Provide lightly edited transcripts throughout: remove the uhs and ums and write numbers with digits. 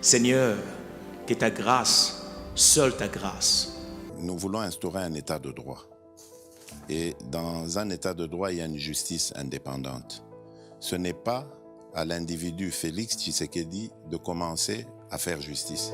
Seigneur, que ta grâce, seule ta grâce. Nous voulons instaurer un état de droit. Et dans un état de droit, il y a une justice indépendante. Ce n'est pas à l'individu Félix Tshisekedi de commencer à faire justice.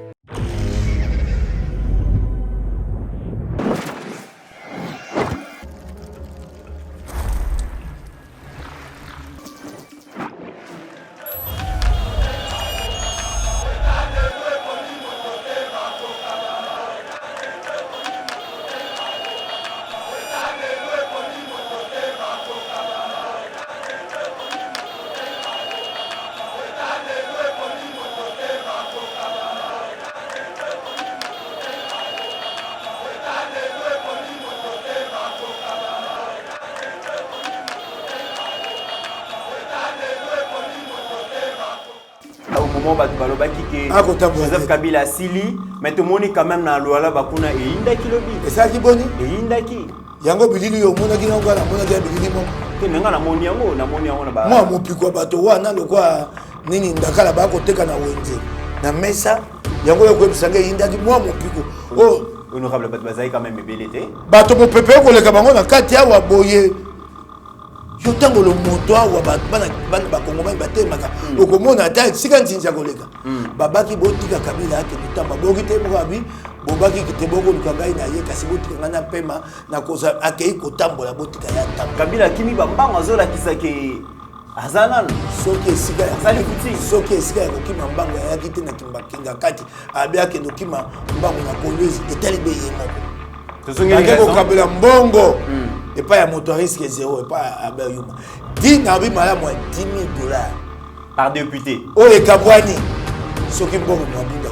Au moment où Joseph Kabila Sili, mais tout le monde quand même dans l'ouala bakuna et indaki lobi. Et ça qui boni? Et indaki. Yango bilili yo mona kina ngala mona kia bilili mo. Que nenga na moni yango na ba. Moi mo pikwa bato wana lokwa nini ndakala ba ko teka na wenze. Na mesa yango yo kwebisanga indaki moi mo piko. Oh, honorable Batbazai quand même belete. Bato mo pepe ko leka bango na kati ya wa boye. Yo tango lo moto wa bana ba kongoma batemaka okomona ata sika ntinja koleka babaki botika Kabila ake bitamba bokite mokabi bobaki kite boko lukangai na ye kasi botika ngana pema na koza akei kotambola botika ya tamba Kabila kimi bambanga zola kisake azanan soki esika ya sali kuti soki esika ya kokima mbanga ya kite na kimbakinga kati abia ke dokima mbango na kolwezi etali be yemoko tozongeli ko Kabila mbongo et pas à motoriste qui est zéro, et pas à Berguma. Dis Nabi Malam, $10 000 par député. Oh, les Kabouani, ceux qui m'ont dit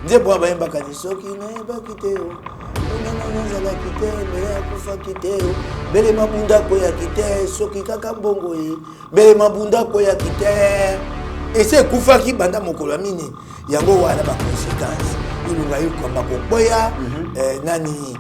Dis moi, ben, Bakani, ceux qui n'ont pas quitté. Non, la quitté, mais la Koufa quitté. Bele Mabunda Koya quitté, ceux qui Kakambongo, Bele Mabunda Koya quitté. Et c'est Koufa qui banda Mokolamine. Yango wana ba conséquences. Il nous a eu comme Bakoya, Nani.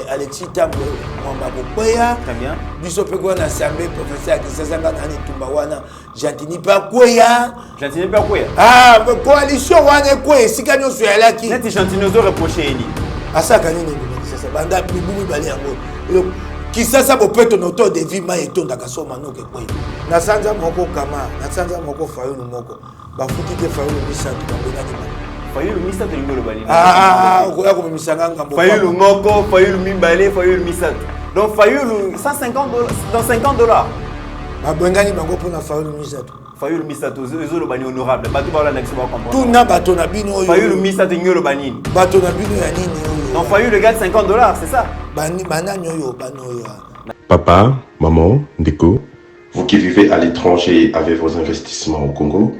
Alexis Tambo Mwamba Bokoya. Très bien. Biso peko na assemblée professeur Kisasanga nani Tumbawana. Jantini pa Koya. Jantini pa Koya. Ah, coalition wana Koya sika nyoso ya laki. Neti Jantini zo reprocher ini. Asaka nini Kisasa banda bibumu bali yango. Kisasa bopeto noto de vie ma etonda kasoma noke Koya. Na sanza moko kama, na sanza moko Fayulu moko. Bafuki te Fayulu bisatu bangena Fayulu Misatu ngolo bali. Okoya ko misanga ngambo. Fayulu ngoko, Fayulu Mimbale, Fayulu Misatu. Donc Fayulu $150 dans $50. Ba bengani bango pona Fayulu Misatu. Fayulu Misatu ezolo bani honorable. Bato bala na kisoba comprendre. Tout na bato na bino oyo. Fayulu Misatu ngolo bani. Bato na bino ya nini oyo. Donc Fayulu gagne $50, c'est ça? Bani banani oyo banoyo. Papa, maman, Ndeko, vous qui vivez à l'étranger avec vos investissements au Congo,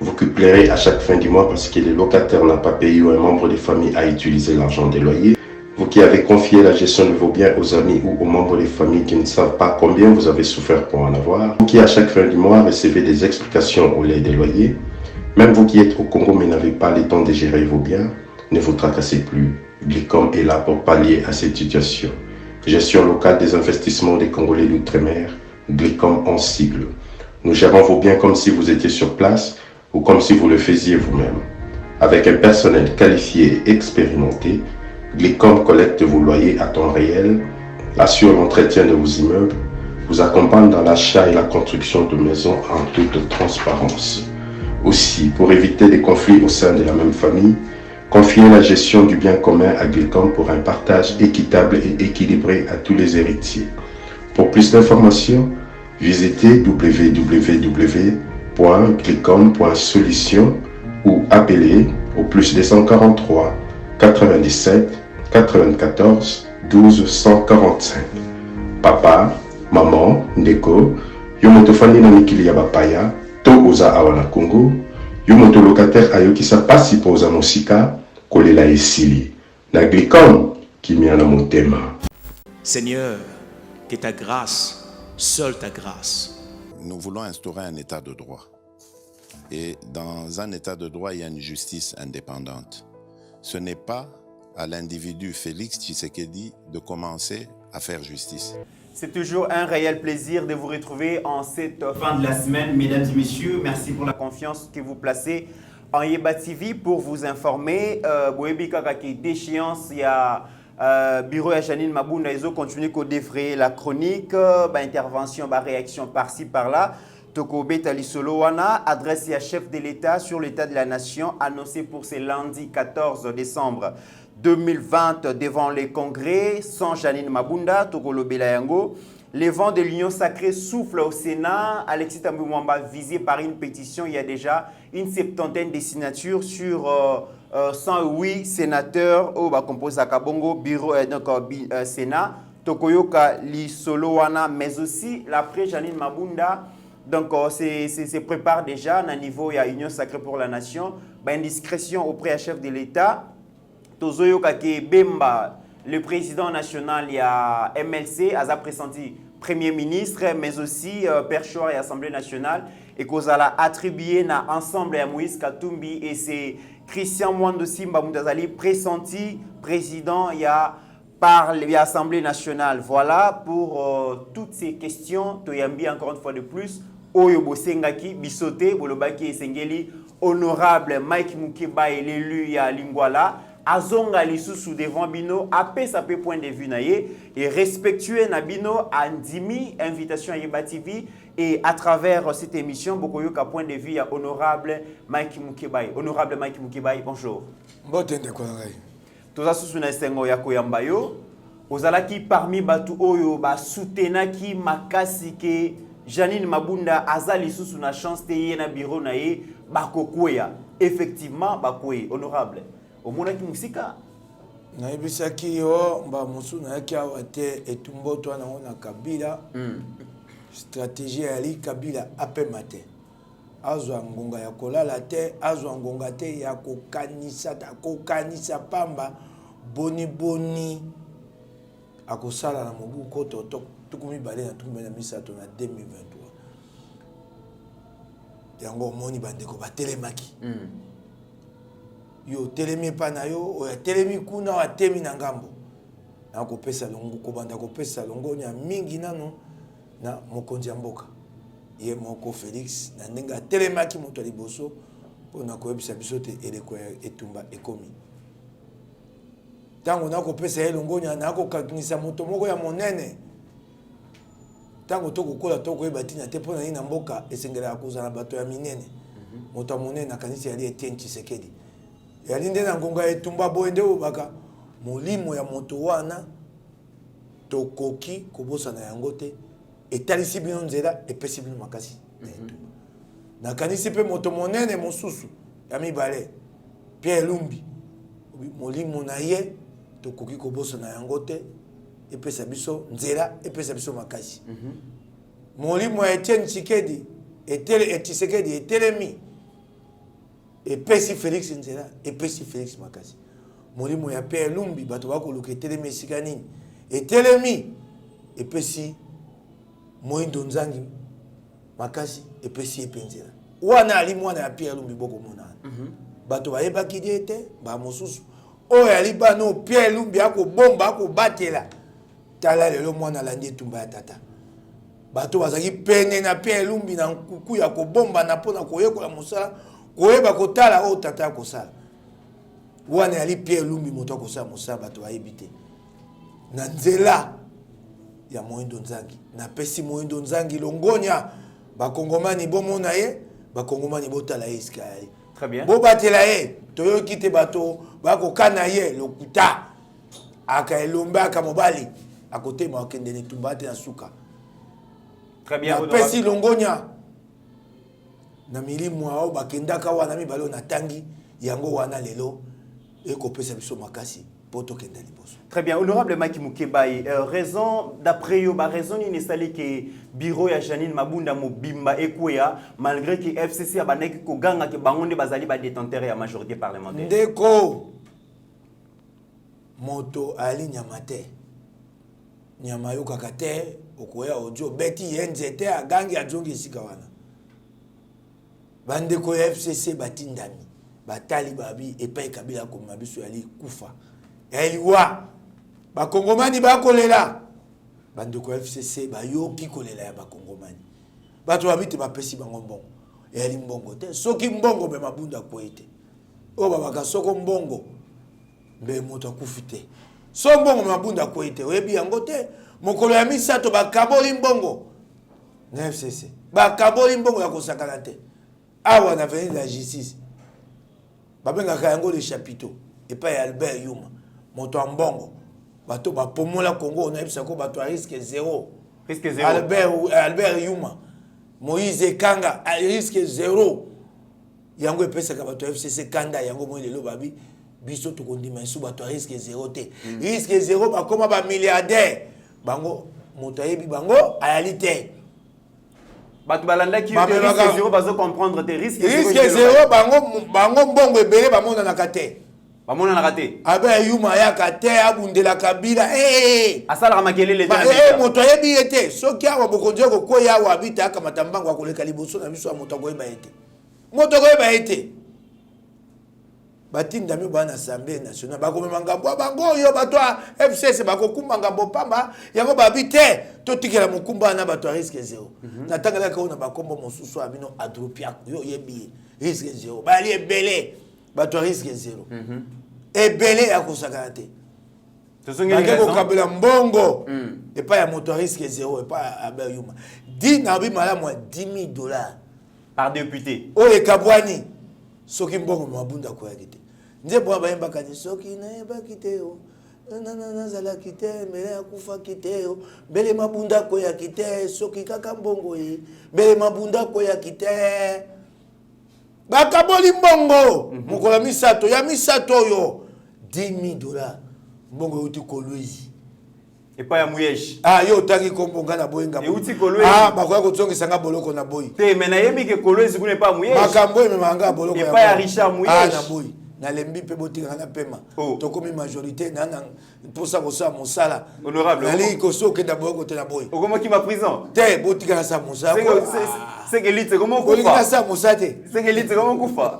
vous qui pleurez à chaque fin du mois parce que le locataire n'a pas payé ou un membre de famille a utilisé l'argent des loyers. Vous qui avez confié la gestion de vos biens aux amis ou aux membres des familles qui ne savent pas combien vous avez souffert pour en avoir. Vous qui à chaque fin du mois recevez des explications au lait des loyers. Même vous qui êtes au Congo mais n'avez pas le temps de gérer vos biens, ne vous tracassez plus. Glicom est là pour pallier à cette situation. Gestion locale des investissements des Congolais d'outre-mer, Glicom en sigle. Nous gérons vos biens comme si vous étiez sur place ou comme si vous le faisiez vous-même. Avec un personnel qualifié et expérimenté, Glicom collecte vos loyers à temps réel, assure l'entretien de vos immeubles, vous accompagne dans l'achat et la construction de maisons en toute transparence. Aussi, pour éviter des conflits au sein de la même famille, confiez la gestion du bien commun à Glicom pour un partage équitable et équilibré à tous les héritiers. Pour plus d'informations, visitez www.glicom.solution ou appelez au plus 243 97 94 12 145. Papa, maman, Ndeko, yomotofani na mikili ya bapaya, to oza awana Congo, yomoto locataire ayokisa pasi poza mosika, kolela esili. Na Glicom, kimiana motema. Seigneur, que ta grâce, seule ta grâce. Nous voulons instaurer un état de droit. Et dans un état de droit, il y a une justice indépendante. Ce n'est pas à l'individu Félix Tshisekedi de commencer à faire justice. C'est toujours un réel plaisir de vous retrouver en cette fin de la semaine, mesdames et messieurs. Merci pour la confiance que vous placez en Yeba TV pour vous informer. Boyebi kaka ki déchéance, il y a bureau à Janine Mabunda, ils ont continué à défrayer la chronique, intervention, réaction par-ci par-là. Toko Betali Solowana, adresse à chef de l'État sur l'état de la nation, annoncé pour ce lundi 14 décembre 2020 devant les congrès, sans Janine Mabunda, Toko Lobela Yango. Les vents de l'Union sacrée soufflent au Sénat. Alexis Tambou Mwamba, visé par une pétition, il y a déjà une 70aine de signatures sur 108 sénateurs au composé à Kabongo, bureau Sénat, Tokoyoka Lisolowana, mais aussi l'après Janine Mabunda. Donc, se prépare déjà à niveau de l'Union sacrée pour la nation. Une discrétion auprès du chef de l'État. Tozoyoka ke Bemba, le président national, il y a MLC, a pressenti Premier ministre, mais aussi Perchoir et Assemblée nationale, et qu'on a attribué ensemble à Moïse Katumbi, et c'est Christian Mwando Simba Moutazali, pressenti président, il y a par l'Assemblée nationale. Voilà pour toutes ces questions. Toyambi encore une fois de plus. Oyobo Sengaki, Bisote, Bolobaki et Sengeli, honorable Mike Mukeba et l'élu ya Lingwala. Azonga lisusu devant bino apé sa pe point de vue naie et respectueux nabino andimi invitation à Yeba TV et à travers cette émission bokoyoka point de vue à honorable Mike Mukebai. Honorable Mike Mukebai, bonjour. Mbotende kwa ngai. Toza susu na esengo ya koyamba yo ozalaki parmi batu oyo ba soutenaki makasi ke Janine Mabunda azali susu na chance te ye na bureau na ye bakokwea effectivement bakoe honorable. Omonaki musika na ibisaki yo mba musu na yaki awate etumboto na ona Kabila stratégie ali Kabila ape mate azwa ngonga ya kolala te azwa ngonga te ya kokanisa pamba boni akosala na mobu koto tukumi bale na tukumi na misato na 2023 yango moni bandeko batelemaki yo telemi pa na yo oya telemi kuna wa temi na ngambo na kopesa longo kobanda kopesa longo nya mingi nano na mokonzi ya mboka ye moko Félix na ndenga telemaki moto liboso pona koyebisa biso te eleko ya etumba ekomi tango na kopesa ye longo nya na kokanisa moto moko ya monene tango tokokola tokoyeba tina te pona na mboka esengela akuzana bato ya minene moto monene na kanisa ya Etienne Tshisekedi yali nde na ngonga etumba boende obaka molimo ya moto wana tokoki kobosana yango te etalisi bino nzela epesi bino makasi na kanisi pe moto monene mosusu ya mibale Pierre Lumbi molimo na ye tokoki kobosana yango te epesa biso nzela epesa biso makasi molimo ya Etienne Tshisekedi etelemi epesi Félix nzela epesi Félix makasi molimo ya Pierre Lumbi bato bakoluka etelemi esika nini etelemi epesi Moindo Nzangi makasi epesi epenzela wana ali mwana ya Pierre Lumbi boko mona bato bayebaki diete ba mosusu oyo ali bano Pierre Lumbi akobomba akobatela tala lelo mwana landi etumba ya tata bato bazaki pene na Pierre Lumbi na nkuku ya kobomba na pona koyekola mosala koyeba kotala o tata kosala wana ali Pierre Lumbi moto akosala mosala bato bayebite na nzela ya Moindo Nzangi na pesi Moindo Nzangi longonya bakongomani bomona ye bakongomani botala ye iskali très bien bo batela ye toyoki te bato bakokana ye lokuta aka elombe aka mobali akotema akende netumba te na suka très bien na pesi longonya na milimu ao bakendaka wana mibalo na tangi yango wana lelo ekopesa biso makasi poto kenda liboso. Très bien, honorable Mike Mukebai, raison d'après yo ba raison ni sali que bureau ya Janine Mabunda mobimba ekoya malgré que FCC abaneki ko ganga ke bangonde bazali ba détenteur ya majorité parlementaire. Ndeko moto ali nyamate nyama yo kakate okoya ojo beti yenzete agangi ajongi sika wana bandeko ya FCC batindami batali babi epai Kabila ko mabiso yali kufa yaliwa bakongomani bakolela bandeko ya FCC bayoki kolela ya bakongomani bato babite bapesi bango mbongo eyali mbongo te soki mbongo mpe mabunda akwei te oyo babaka soko mbongo mbe moto akufi te so mbongo mpe mabunda akwei te oyebi yango te mokolo ya misato bakaboli mbongo na FCC bakaboli mbongo ya kosakana te awa na avenue de la justice babengaka yango le chapiteau epai ya Albert Yuma moto ya mbongo bato bapomola Congo onayebisako bato ya risque zéro Albert Yuma Moïse Kanga risque zéro yango epesaka bato ya FCC kanda yango moi lelo babi biso tokondima esu bato ya risque zéro te risque zéro bakoma bamilliardaire bango moto ayebi bango ayali te bato balandaki risque zéro bazo comprendre te risque zéro bango mbongo ebele bamonanaka te bamonanaka te abe Yuma ayaka te abundela kabila asalaka makelele moto ayebi ye te soki awa bokonzi kokwea awa abita akamata mbango akoleka liboso na biso ya moto akoyeba ye te moto akoyeba ye te batindami bana na assemblée nationale bakomema ngambo ya bango oyo bato ya FCC bakokumba ngambo pamba yango babi te totikela mokumba na bato ya risque zéro natangelaka oyo na bakombo mosusu ya bino adropiako yo oyebi risque zéro bali ebele bato ya risque zéro ebele ya kosakana te bake kokabela mbongo epai ya moto ya risque zéro epai ya Albert Yuma di na obi malamu ya $10,000 par député oyo ekabwani soki mbongo mabunda akoyaki te nze mpo bayembaka ni soki nayebaki te yo nazalaki te mbele akufaki te yo mbele mabunda akoyaki te soki kaka mbongo ye mbele mabunda akoyaki te bakaboli mbongo mokolo misato ya misato oyo $10,000 mbongo euti kolwezi epai ya muyeshi yo otangi kombo nga na boyenga euti kolwezi bakoya kozongisanga boloko na boyi te me nayebi ke kolwezi kuna epai ya muyeshi makambo ememanga boloko epai ya Richard muyeshi na boyi nalembi mpe botingaka na pema tokomi majorité nana mposa kosala mosala honorable nali kosi okenda boyoko te na boyi okomaki ma prison te botikaka sa mosala sekelite komo kolinga kufa sa mosala te sekelite komo kufa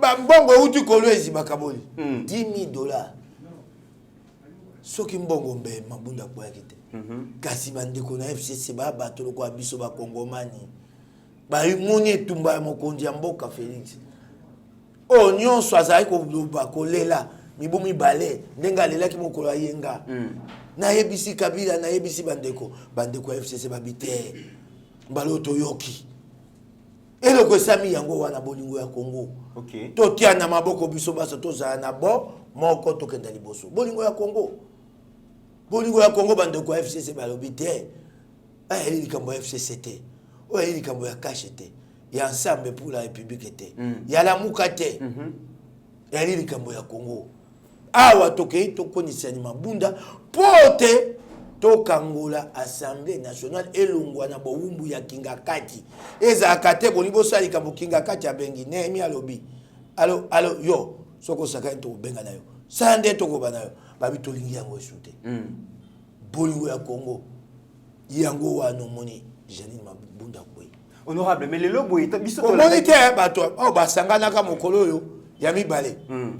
bambongo euti kolwezi bakaboli $10,000 soki mbongo mbe mabunda akoyaki te kasi bandeko na FCC babato lokola biso bakongomani bamoni etumba ya mokonzi ya mboka Félix oyo nyonso azalaki koloba kolela mibu mibale ndenge alelaki mokolo ayenga nayebisi Kabila nayebisi bandeko ya FCC babi te mbala oyo toyoki eloko esami yango wana bolingo ya Congo totia na maboko biso baso tozala na bo moko tokenda liboso bolingo ya Congo bandeko ya FCC balobi te ayeli likambo ya FCC te oyo ayeli likambo ya kashe te ya ensemble pour la république te ya lamuka te ayeli likambo ya Congo awa tokei tokonisani mabunda po te tokangola assemblée nationale elongwa na bowumbu ya kingakati ezalaka te bolibosa likambo kingakati abengi Nehemi alobi alo yo soko sakani tokobenga na yo sande tokoba na yo babi tolingi yango esu te bolingo ya Congo yango wana omoni Janine Mabunda kwei honorable mais lelo boye biso omoni te bato basanganaka mokolo oyo ya mibale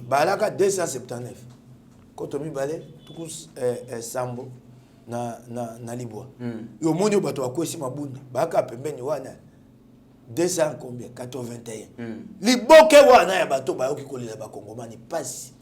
balaka 279 koto mibale tuku sambo na libwa yo moni oyo bato bakwesi mabunda baka pembeni wana 200 combien 81 liboke wana ya bato bayoki kolela bakongomani pasi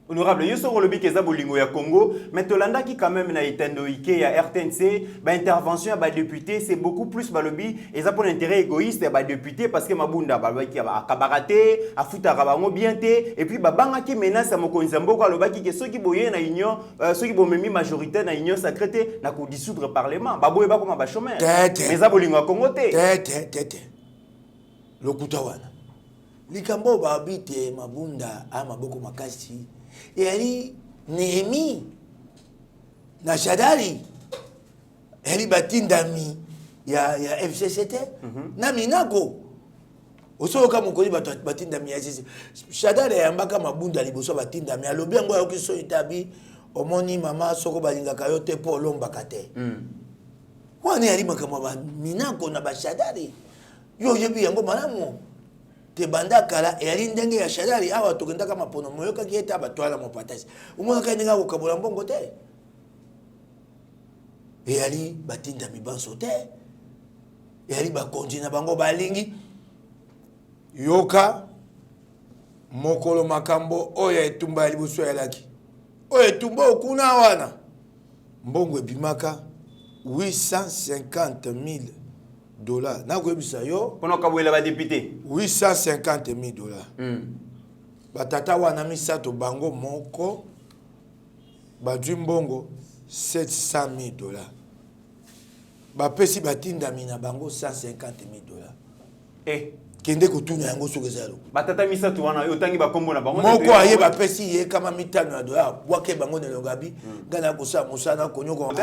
honorable yo soko lobi keza bolingo ya Congo mais tolanda ki quand même na itendo ike ya RTNC ba intervention ya ba député c'est beaucoup plus balobi eza pour l'intérêt égoïste ya ba député parce que mabunda balobaki akabarate afuta kabango bien te et puis babanga ki menace ya mokonzi mboko alobaki ke soki boye na union soki bomemi majorité na union sacrée na ko dissoudre parlement baboye ba koma ba chômeur mais za bolingo ya Congo te lokuta wana likambo babite mabunda maboko makasi yali Nehemi na Shadari yali batindami ya FCCT na minako osoka mokoli batindami ya FCC Shadari yambaka mabunda liboso batindami alobi yango ayoki so itabi omoni mama soko balingaka yo te po lombaka te wana yali makambo ba minako na ba Shadari yo yebi yango malamu te banda kala yali ndenge ya Shadari awa tokendaka mapono moyoka kieta batwala mopatasi umona kaninga kokabola mbongo te yali batinda mibanso te yali bakonzi na bango balingi yoka mokolo makambo oyo etumba ya liboso ya laki oyo etumba okuna wana mbongo ebimaka 850,000 dollars nakoyebisa yo mpona okabwela badepute 850,000 dollars batata wana misato bango moko badwi mbongo 700,000 dollars bapesi batindami na bango 150,000 dollars kende kotuna yango soki eza eloko batata misato wana oyo otangi bakombo na bango moko aye bapesi ye kama mitano ya dola bwake bango nelongabi ngai nakosala mosala nakonyoko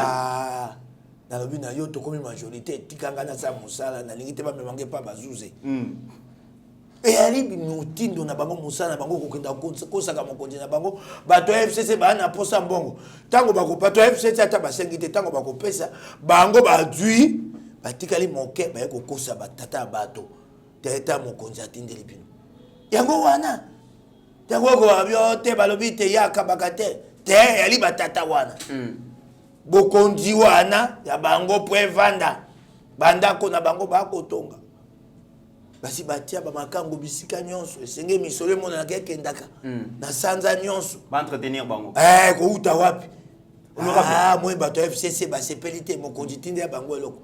nalobi na yo tokomi majorité etika ngai nasala mosala nalingi te bamemange mpa bazuze eyali motindo na bango mosala na bango kokenda kosaka mokonzi na bango bato ya FCC baa na posa mbongo ntango bato ya FCC ata basengi te ntango bakopesa bango badwi batikali moke baye kokosa batata ya bato teta mokonzi atindeli bino yango wana yango ko te balobi te yaka bakate te yali batata wana bokonzi wana ya bango po evanda bandako na bango bakotonga basi batia bamakango bisika nyonso esenge misolo mona nakekendaka na sanza nyonso baentretenir bango kouta wapi moi bato FCC basepeli te mokonzi tinde ya bango eloko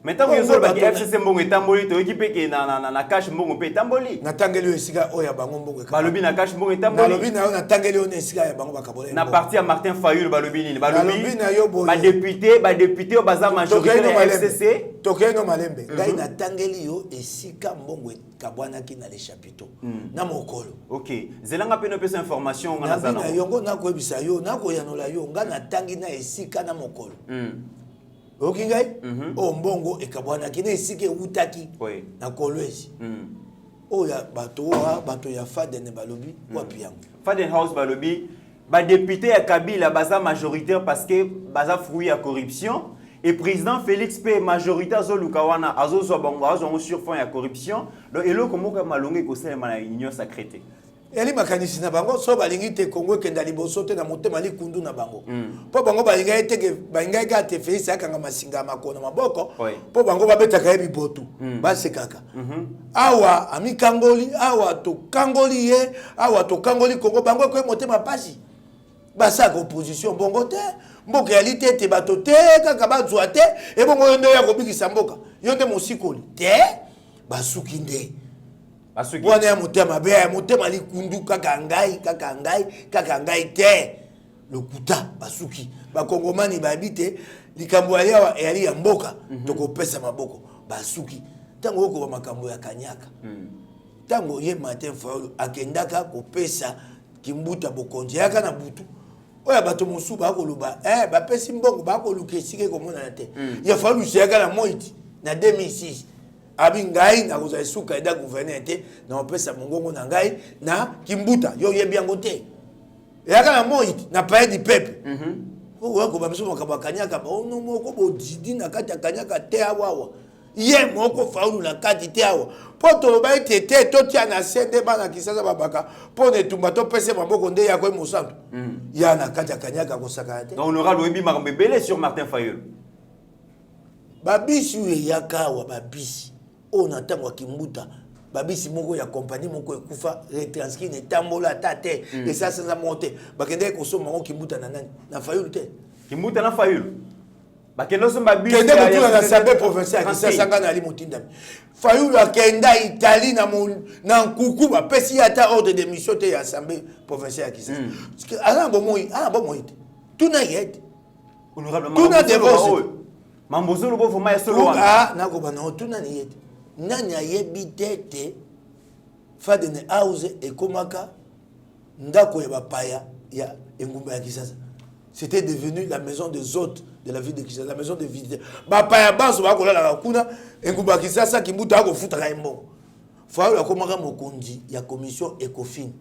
maintenant que vous avez FCC mbongo etamboli to équipe ke na cash mbongo pe etamboli natangeli esika oya bango mbongo balobi na cash mbongo etamboli balobi na yo natangeli on esika ya bango bakabola na parti ya Martin Fayulu balobi nini balobi na yo boye ba député baza majorité ya FCC tokeno malembe ngai natangeli yo esika mbongo kabwana ki na les chapiteaux na mokolo OK zelanga pe no pesa information ngana zana na yongo nakoyebisa yo nakoyanola yo nga natangi na esika na mokolo oki ngai o mbongo ekabwanaki na esika eutaki na kolwezi oyo bato ya Faden balobi wapi yango Faden House balobi badepute ya Kabila baza majoritaire parce que baza fruit ya corruption et président Félix P majoritaire azoluka wana azozwa bango azongo sur fond ya corruption donc eloko moko malonge kosalema na union sacrée eli makanisi na bango so balingi te Kongo ekenda liboso te na motema likundu na bango po bango balinga eteke balinga gate Félix akanga masinga makona maboko po bango babetaka yebi botu basekaka awa amikangoli awa to kangoli ye awa to kangoli Kongo bango ko motema pasi basaka opposition bongo te mboka ya litete bato te kaka bazwa te e bongo yondo ya kobikisa mboka yonde mosikoli te basuki nde wana ya motema be ya motema likundu kaka ngai te lokuta basuki bakongomani babite likambo yali ya mboka tokopesa maboko basuki tango oko ba makambo ya kanyaka tango ye Martin Fayulu akendaka kopesa kimbuta bokonzi yaka na butu oya bato mosu bakoloba bapesi mbongo bakoluka esika komona te ya Fayulu yaka na moiti na 2006 abi ngai na koza suka eda gouverneur te na opesa mongongo na ngai na kimbuta yo yebi yango te yaka na moiti na paye di pepe oyo ko bamiso makaba kanyaka ba ono moko bodidi na kati ya kanyaka te awawa ye moko Fayulu na kati te awa poto ba tete to tia na sende bana kisasa babaka pone tumba to pese maboko nde ya ko mosantu ya na kati ya kanyaka ko saka te honorable webi makambe belé sur Martin Fayulu babisi yaka wa babisi on attend wa kimbuta babisi moko ya compagnie moko ekufa retranscrit ne tambola tate et ça sans monter bakende ko so moko kimbuta na nani na Fayulu te kimbuta na Fayulu bakende so babisi kende ko tuna na Assemblée provinciale qui sanga na ali motinda Fayulu akenda Italie na nkuku bapesi ata ordre de mission te ya Assemblée provinciale qui sanga ala bo moi tuna yet honorable tuna devose mambozo lo bo ya solo wana na ko bana tuna ni yet nani ayebi tete Faden House ekomaka ndako ya bapaya ya engumba ya Kisasa. C'était devenu la maison des hôtes de la ville de Kisasa, la maison des visiteurs. Bapaya baso bakolala kuna engumba ya Kisasa kimbuta ko futaka embo. Fayulu akomaka mokonzi ya commission Ecofin.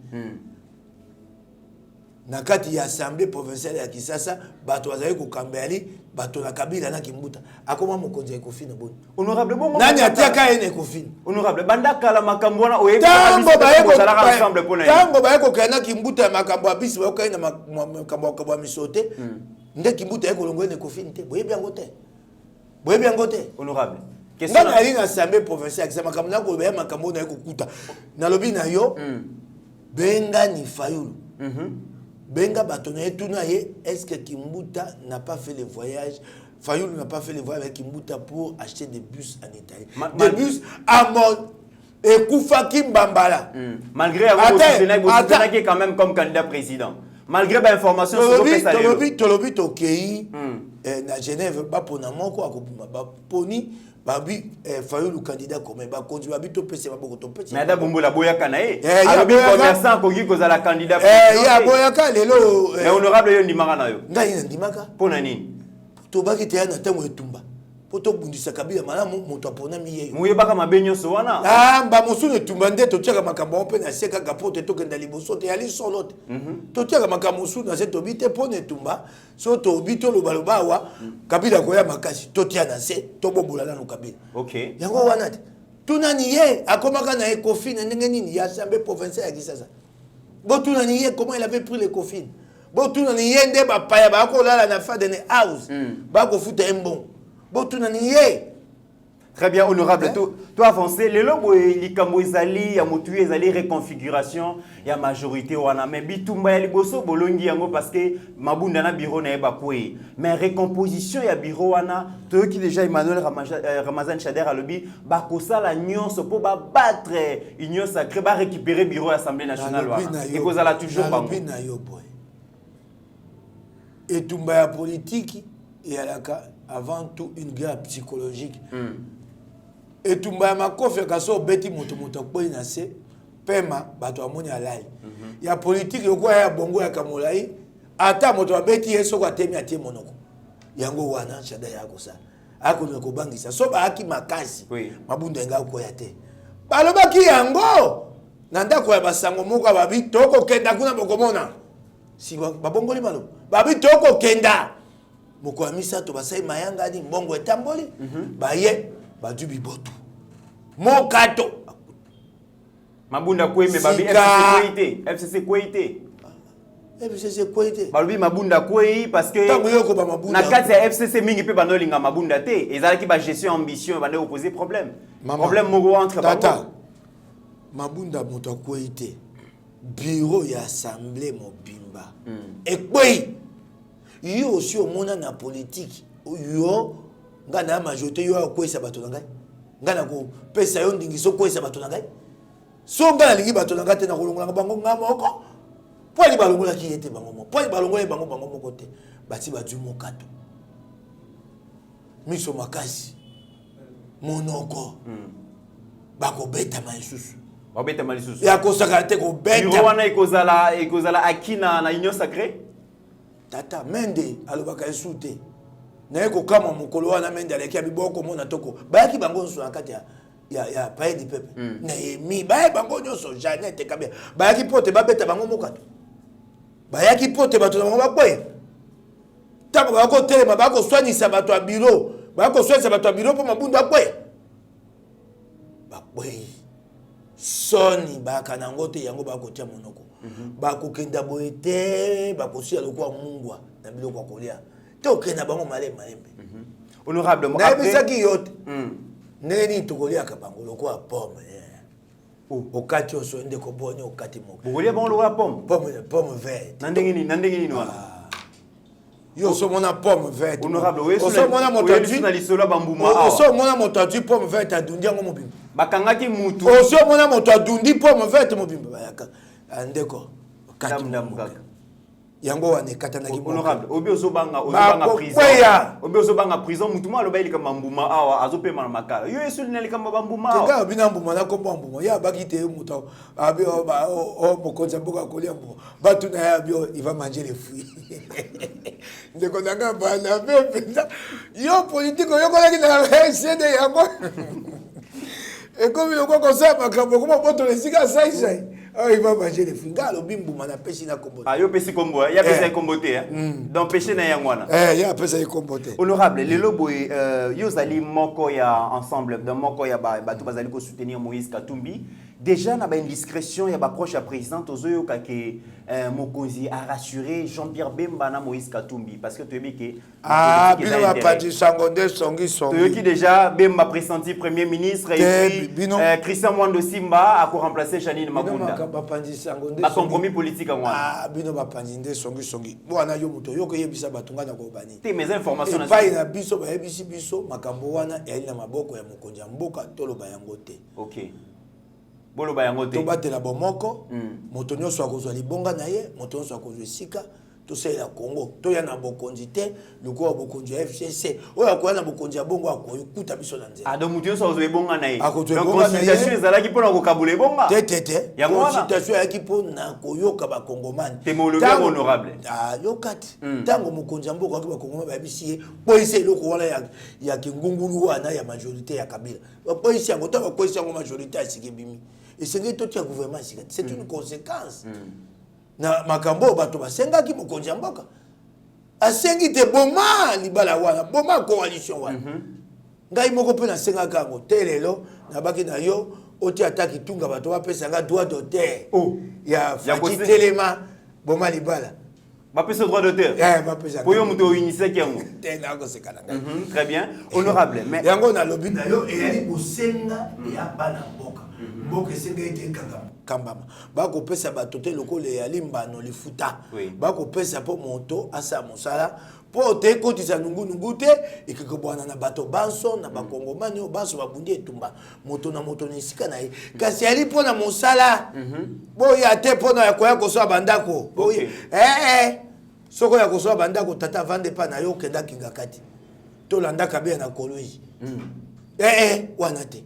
Na kati ya assemblée provinciale ya Kisasa bato bazali ko kambeli bato na Kabila na kimbuta akoma mokonzi ya Ecofin boni honorable bongo nani atiaka ene Ecofin honorable bandaka la makambo wana oyebi tango ensemble pona tango bayeko kana kimbuta ya makambo abisi bayeko kana makambo ya misote nde kimbuta yeko longo ene Ecofin te boyebi yango te honorable Question nga nali na assemblée provinciale akisa makambo na koloba ya makambo na ekokuta nalobi na yo benga ni Fayulu benga bato na ye tuna ye est-ce que Kimbuta n'a pas fait le voyage Fayulu n'a pas fait le voyage avec Kimbuta pour acheter des bus en Italie des bus à mon Ekufa Kimbambala malgré avoir qui est quand même comme candidat président malgré l'information sur le tolobi tokei na Genève ba pona moko akobuma ba poni babi Fayulu candidat comme ba kondu babi to pese ba boko to pese mais da bombola boyaka na ye alobi commerçant ko gi ko za la candidat ya boyaka lelo mais honorable yo ndimaka na yo ngai ndimaka pona nini to baki te na tango etumba poto bundisa kabila malamu moto apona miye muyebaka mabenyo so wana mba mosu etumba nde to tiaka makambo pe na seka kapote to kenda liboso te ali solote to tiaka makambo mosu na se to bite pona etumba so to bito lo baloba wa kabila ko ya makasi to tia na se to bobola na kabila okay yango wana te tunani ye akomaka na ekofine ndenge nini ya assemblée provinciale ya Kisasa bo tunani ye comment il avait pris les cofines bo tunani ye nde ba paya ba ko lala na fa de house ba ko futa embon bo tunani ye très bien honorable to avancer le lobo likambo ezali ya motu ezali reconfiguration ya majorité wana mais bitumba ya liboso bolongi yango parce que mabunda na bureau na eba kwe mais recomposition ya bureau wana to qui déjà Emmanuel Ramazan Chader alobi ba kosala nyonso po ba battre union sacrée ba récupérer bureau assemblée nationale wana et kozala toujours bango na yo boy etumba ya politique et avant tout une guerre psychologique et tumba makofi kaso beti moto koi na se pema bato amoni alai ya politique yoko ya bongo ya kamolai ata moto beti yeso kwa temi atie monoko yango wana shada yako sa akona ko bangisa so ba aki makasi mabunda nga ko ya te balobaki yango na ndako ya basango moko babi toko kenda kuna bokomona si babongoli malo babi toko kenda moko amisa to basai mayanga ni mbongo etamboli baye badubi botu mokato mabunda kweme babi FCC kwete FCC kwete babi mabunda kwei parce que tango yoko ba mabunda na kati ya FCC mingi pe banolinga mabunda te ezalaki ba gestion ambition bande opposer problème moko entre tata mabunda moto kwete bureau ya assemblée mobimba ekwei yo aussi au monde na politique yo ngana majorité yo akwesa bato na ngai ngana ko pesa yo ndingiso kwesa bato na ngai so ngana lingi bato na ngai te na kolongola bango ngamoko poli balongola ki ete bango mo poli balongola bango moko te bati baju mokato miso makasi monoko bako beta maisusu babeta malisusu ya kosaka te ko beta bureau wana ekozala akina na union sacrée tata mende alobaka esute na ko kama mukolo wana mende aleki abiboko mona toko bayaki bango nso na kati ya paye di pepe na emi baye bango nyoso Janete Kabia bayaki pote babeta bango mokato bayaki pote bato na bango bakwe tango bako telema bako soignisa bato ya bureau bako soignisa bato ya bureau po mabundu akwe bakwe soni baka nango te yango bako tia monoko bako kenda boete bako sia lokwa mungwa na biloko kolia to kenda bango malembe honorable mo après na bisaki yote neni tokolia ka bango lokwa pomme okati oso ende ko boni okati moko bokolia bango lokwa pomme verte nandenge nini wana yo so mona pomme verte honorable weso so mona moto na lisolo bambuma awa so mona moto atu pomme verte adundi yango mobimba bakangaki mutu so mona moto adundi pomme verte mobimba bayaka andeko kati mukaka yango wane katana ki honorable obi ozobanga prison mutu ma loba ilika mambuma awa azopema na makala yo yesu linalika mambuma awa nga bina mbuma na ko mbuma ya bakite muto abi o mokonza boka kolia mbuma batu na ya bio il va manger les fruits ndeko nanga bana pepeza yo politique yo kola ki na CD yango et comme le quoi comme ça makambo comment boto les sika sai ah, il va manger les fruits. Galo bimbuma na pesi na kombo. Ah, yo pesi kombo, ya pesi kombote hein. Donc pêcher na yangwana. Ya pesi kombote. Honorable, les lobo yo zali moko ya ensemble, dans moko ya ba tout bazali ko soutenir Moïse Katumbi Déjà, na ba indiscrétion, il y a ba proche à président Tozoyo que Mokonzi a rassuré Jean-Pierre Bemba na Moïse Katumbi parce que tu es bien que bino va pas dire sangonde songi songi. Tu qui déjà Bemba pressenti premier ministre et puis Christian Mwando Simba a remplacé Janine Mabunda. Bino va pas dire sangonde. Ba compromis politique en moi. Bino va pas dire songi songi. Bwana yo muto yo ko yebisa batunga na ko bani. Te mes informations na. Pas na biso ba yebisi biso makambo wana ya na maboko ya Mokonzi mboka toloba yango te. OK. Bolo bayango te. To batela bomoko, moto nyonso akozwa libonga na ye, moto nyonso akozwa sika, to sala Congo. To ya na bokonzi te, loko bokonzi ya FCC. Oyo akoya na bokonzi ya bongo akoyikuta biso na nzela. Ah donc moto nyonso akozwa bonga na ye. Akozwa donc bonga na ye. consultation ezalaki pona ko kabule bonga. Te. Consultation yaki pona koyoka ba kongomani. Témologie honorable. Ah yokati. Tango mokonzi ya mboka ki ba kongomani ba bisi boise loko wana ya kingungulu wana ya majorité ya Kabila. Boise yango to ba boise yango majorité ya Sikibimi. Et c'est un gouvernement, c'est une conséquence. Na makambo bato basenga ki mokonzi mboka. Asengi te boma libala wana, boma coalition wana. Ngai moko pe na senga kango telelo na baki na yo oti ataki tunga bato ba pesa nga droit d'auteur. Oh, ya Faki Telema boma libala. Ma pesa droit d'auteur. Ma pesa. Pour yo muto initié ki yango. Tena ko sekala ngai. Très bien, honorable. Mais yango na lobi na yo e ali bosenga ya bana mboka. Mboka esenga ete kambama bakopesa bato te lokolo ya limbano lifuta bakopesa mpo moto asa mosala mpo te ekotisa nungunungu te ekekobwana na bato banso na bakongomani oyo banso babundi etumba moto na esika na ye kasi ali mpo na mosala boya te mpo na ya koya kosoa bandako soko ya kosoa bandako tata vande pa na yo okendaki ngakati tolandaka bia na koloi wana te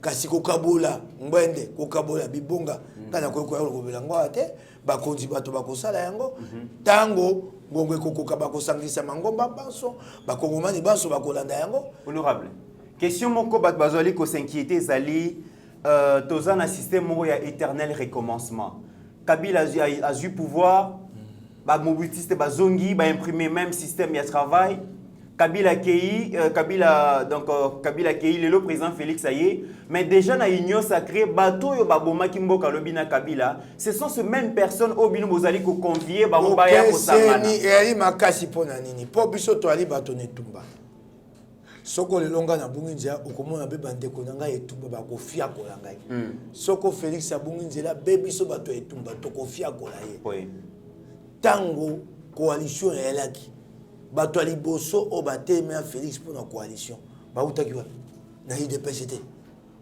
kasi kokabola ngwende kokabola bibonga kana koyokoya lokobela ngo ate bakonzi bato bakosala yango tango ngongwe kokoka bakosangisa mangomba banso bakongomani banso bakolanda yango. Honorable, question moko bato bazali ko s'inquiéter zali toza na système moko ya éternel recommencement. Kabila a eu pouvoir ba mobiliste bazongi ba imprimer même système ya travail. Kabila Kei, Kabila Kei, le président Félix Aye, mais déjà na union sacrée, bateau yo baboma kimboka lobina Kabila, ce sont ces mêmes personnes au bino bozali ko convier ba mbaya ko sangana. Ni eli makasi pona nini? Po biso to ali bato netumba. Soko le longa na bunginja okomona be bandeko na ngai etumba ba kofia ko la ngai. Soko Félix abunginja la be biso bato etumba to kofia ko la ye. Oui. Tango coalition ya elaki. Bato aliboso o bateme a Félix pour la coalition ba utaki wa na IDPCT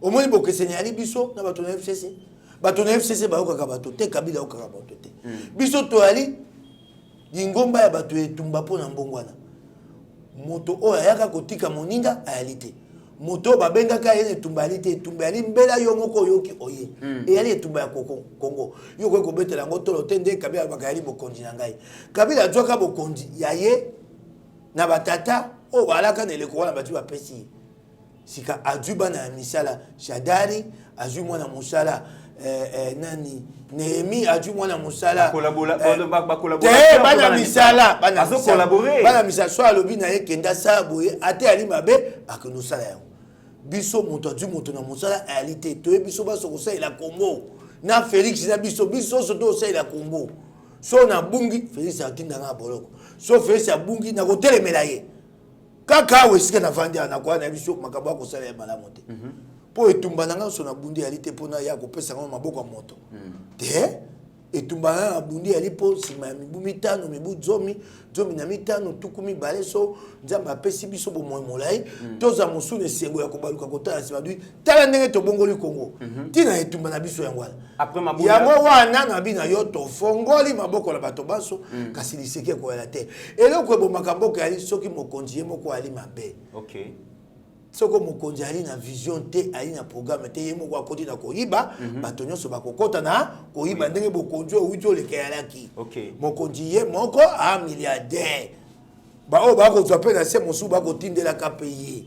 au moins bo kesenya ali biso na bato na FCC ba okaka bato te Kabila okaka bato te biso to ali dingomba ya bato etumba pona mbongwana moto o ayaka kotika moninga ayalité moto babenga ka yene tumbali te tumbali mbela yo moko yoki oye e ali etumba ya Congo yo ko betela ngo tolo tende Kabila bakayali bokonzi na ngai Kabila joka bokonzi ya ye na batata o balaka na lekoko na batu bapesi sika ajuba na misala Shadari aju mwana musala nani Nehemi aju mwana musala bana misala bana misala so alobi na ye kenda saboye ate ali mabe akonosala yango biso moto aju moto na musala réalité to biso baso ko sa ila Congo na Félix na biso soto sa ila Congo so na bungi Félix atinda nga boloko so Félix abungi na kotelemela ye kaka wesika na vandi na kwa na biso makambo ya kosala ya malamu te po etumba na nga so na bundi ali te pona ya kopesa nga maboko ya moto te etumba na bundi ali po sima ya mibu mitano mibu zomi na mitano tukumi bale so nzamba apesi biso bomoi molai toza mosune sengo ya kobaluka kotala sima dui tala ndenge tobongoli Congo tina etumba na biso yango wana après mabunda yango wana na bina yo tofongoli maboko na bato baso kasi liseke koyela te eloko ebomaka mboka yali soki mokonzi ye moko ali mabe soko mokonzi ali na vision te ali na programme te ye moko akoti na koyiba bato nyonso bakokota na koyiba ndenge bokonzi outi olekeyalaki mokonzi ye moko a milliardaire bao bakozwa mpe na se mosusu bakotindelaka mpe ye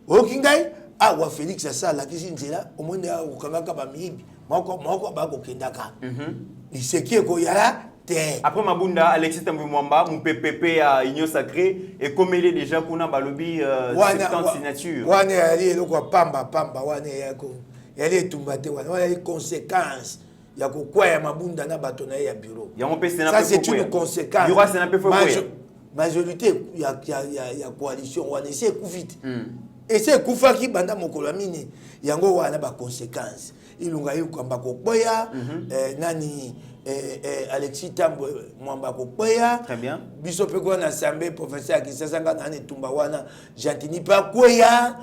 oyoki ngai awa Félix asalakisi nzela omwende akokangaka bamiyibi moko bakokendaka liseki ekoyala te. Après mabunda Alexis Tambwe Mwamba mon PPP à Union Sacrée et comme il est déjà kuna balobi 70 signatures wana ali eloko pamba wana elle est tombée wana les conséquences ya kokwaya mabunda na bato na ya bureau ça c'est une conséquence majorité ya coalition wana c'est vite et c'est kufaki banda mokolo mine yango wana ba conséquences ilunga yukamba koboya nani Alexis Tambo mwamba koboya très bien biso pe ko na assemblée professeur Kisasa nga nani tumba wana Jantini pa koya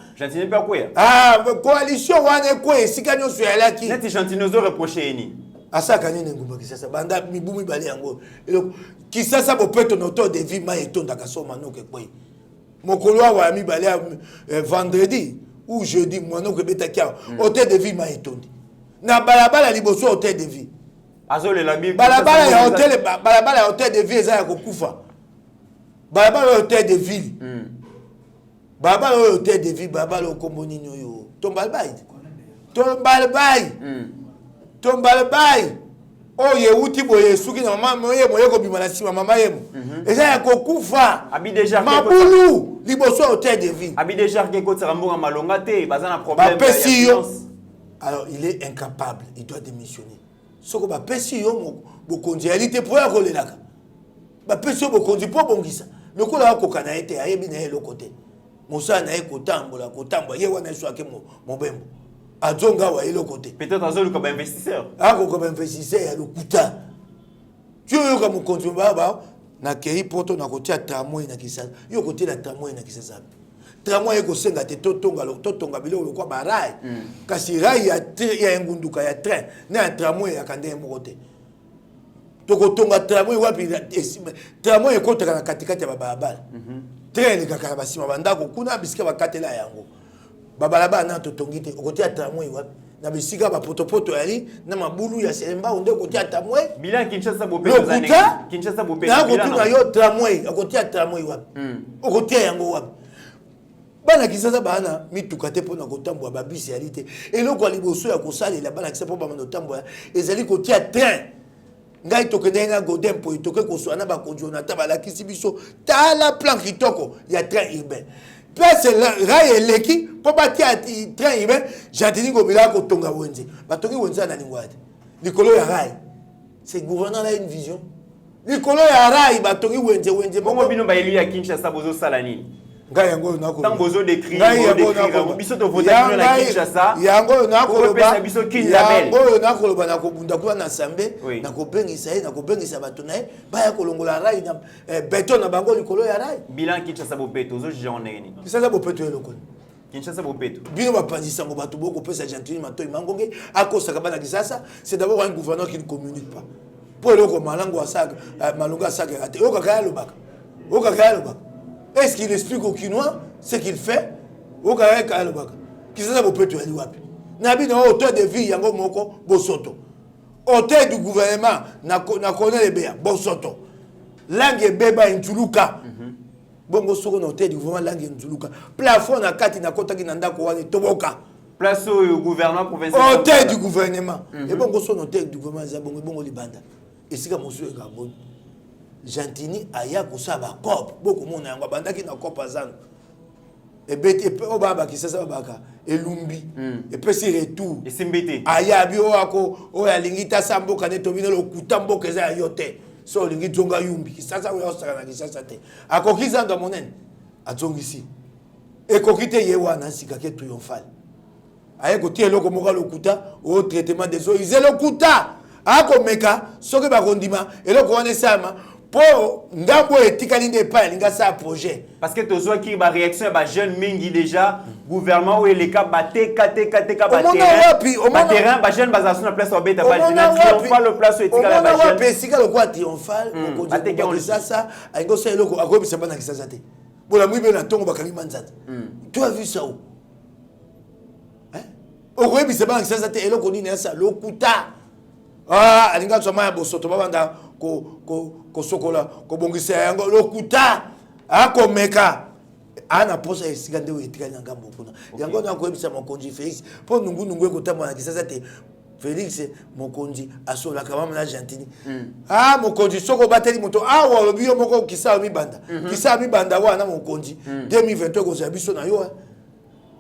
coalition wana ko esika nyoso ya laki neti Jantini ozo reprocher ni asaka nini ngumba Kisasa banda mibumi bali yango Kisasa bopeto noto de vie ma etonda kasoma noke koy mokolo wa mi bali vendredi ou jeudi mwana ko betakia hôtel de vie ma etondi na balabala liboso hôtel de vie azole la bible balabala ya hôtel de ville eza ya kokufa balabala ya hôtel de ville balabala ya hôtel de ville balabala okombo nini oyo tombalbai oyo ewuti boye suki na mama ye moye kobima na nsima mama yemo eza ya kokufa mabulu liboso ya hôtel de ville abidejar ke kotsaka mbonga malonga te baza na problème bapesi yo alors il est incapable il doit démissionner soko bapesi yo bokonzi ya lite po ya kolelaka bapesi yo bokonzi po bongisa lokola akoka na ye te ayebi na ye eloko te mosala na ye kotambola ye wana eso ake mobembo azonga awa eloko te peut-être azoluka bainvestisseur akoka bainvestisseur ya lokuta ti oyoka mokonzi baba nakei poto nakotia tramway na Kisasa yo kotiela tramway na Kisasa tramway ekosenga te totonga biloko lokwa barai kasi rai ya ngunduka ya train na ya tramway ya kande moko te tokotonga tramway wapi tramway ekotaka na katikati ya babalabala train elekaka na basima bandako kuna bisika bakatela yango babalabala na totongi te okotia tramway wapi na bisika bapotopoto yali na mabulu ya selemba onde kotia tramway bilan Kinshasa bopeto zane Kinshasa bopeto bilan na yo tramway okotia tramway wapi okotia yango wapi bana Kisasa bana mituka te pona kotambola babisi yali te eloko ya liboso ya kosalela bana Kisasa po bamano tambola ezali kotia train ngai tokende na Godin po toke koswana ba konjonata balakisi biso tala plan kitoko ya train urbain place rai eleki po batia train urbain Jantini Ngobila kotonga wenze batongi wenze na ningwate likolo ya rai c'est gouverneur a une vision likolo ya rai batongi wenze bongo bino ba élu ya Kinshasa bozo sala nini ngai yango nakoloba tango bozo décrire biso to vota bino na Kinshasa yango nakoloba biso Kinzabel yango nakoloba nakobunda kwa na assemblée nakobengisa ye nakobengisa bato na ye baya kolongola rai na beton na bango likolo ya rai bilan Kinshasa bopeto ozo jean neni Kisasa bopeto eloko Kinshasa bopeto bino bapanzisango bato boko pesa Jantini Matoi Mangonge akosaka bana Kisasa c'est d'abord un gouverneur qui ne communique pas po eloko malango asaka malonga asaka ate okaka lobaka est-ce qu'il explique au Kinois ce qu'il fait au Kaka lobaka Kisasa bopeto ali wapi na bino hôtel de ville yango moko bosoto hôtel du gouvernement na connaît bien bosoto langue beba intuluka bongo soko na hôtel du gouvernement langue intuluka plafond na kati na kotaki na ndako wana toboka place au gouvernement provincial hôtel du gouvernement et bongo soko hôtel du gouvernement za bongo libanda esika mosu e gabon Jantini aya kosaba cop boko mona yango bandaki na cop azano ebeti o baba Kisasa babaka elumbi epesi retour esimbete aya bi o ako o ya lingita samboka ne tobina lokuta mboka za yote so lingi zonga yumbi Kisasa o osaka na Kisasa te akokiza ndo monene azongisi ekokite ye wana sika ke triomphal aya ko tie loko moka lokuta o traitement des eaux izelo kuta akomeka soki bakondima eloko wana esama po ndambo etikali nde pa linga sa projet parce que tozwa ki ba réaction ba jeune mingi déjà gouvernement ou eleka bateka ba terrain ba jeune bazasu na place obeta ba triomphal le place etikala ba jeune pesika le quoi triomphal ko ko Kisasa aingo sa eloko akobisa bana Kisasa te bola mwibe na tongo bakangi manzata tu as vu ça où hein okobisa bana Kisasa te eloko nini asa lokuta alinga tsoma ya bosoto babanda ko sokola ko bongisa yango lokuta akomeka ana posa esika nde etikali na ngambo kuna yango na koyebisa mokonzi Félix po nungu ekotamba na Kisasa te Félix mokonzi asola kama na Jantini mokonzi soko bateli moto awa lobi yo moko Kisasa mi banda wana mokonzi 2023 ko za biso na yo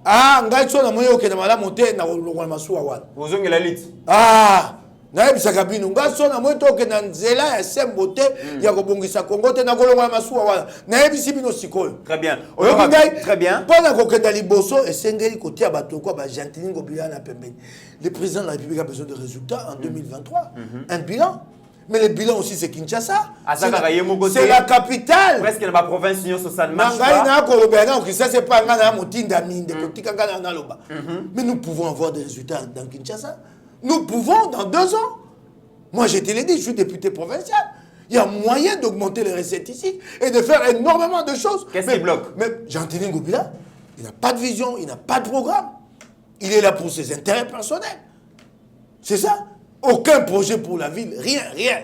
Ah, ngai so na moyo ke na mala monter na longola masuwa wana. Ozongela lit. Ah, na ebisaka bino ngai so na moyo to ke na nzela ya sembo te ya kobongisa Congo te na kolongola masuwa wana. Na ebisi bino sikoyo. Très bien. Très bien. Pendant kokenda liboso esengeli kotia bato kwa ba Gentilini Ngobila na pembeni. Le président de la République a besoin de résultats en 2023. Un bilan. Mais le bilan aussi, c'est Kinshasa. C'est la capitale. Presque dans ma province, ça ne marche pas. C'est pas mais nous pouvons avoir des résultats dans Kinshasa. Nous pouvons dans 2 ans. Moi, je te l'ai dit, je suis député provincial. Il y a moyen d'augmenter les recettes ici et de faire énormément de choses. Qu'est-ce qui bloque? Mais Gentilini Ngobila, il n'a pas de vision, il n'a pas de programme. Il est là pour ses intérêts personnels. C'est ça. Aucun projet pour la ville, rien.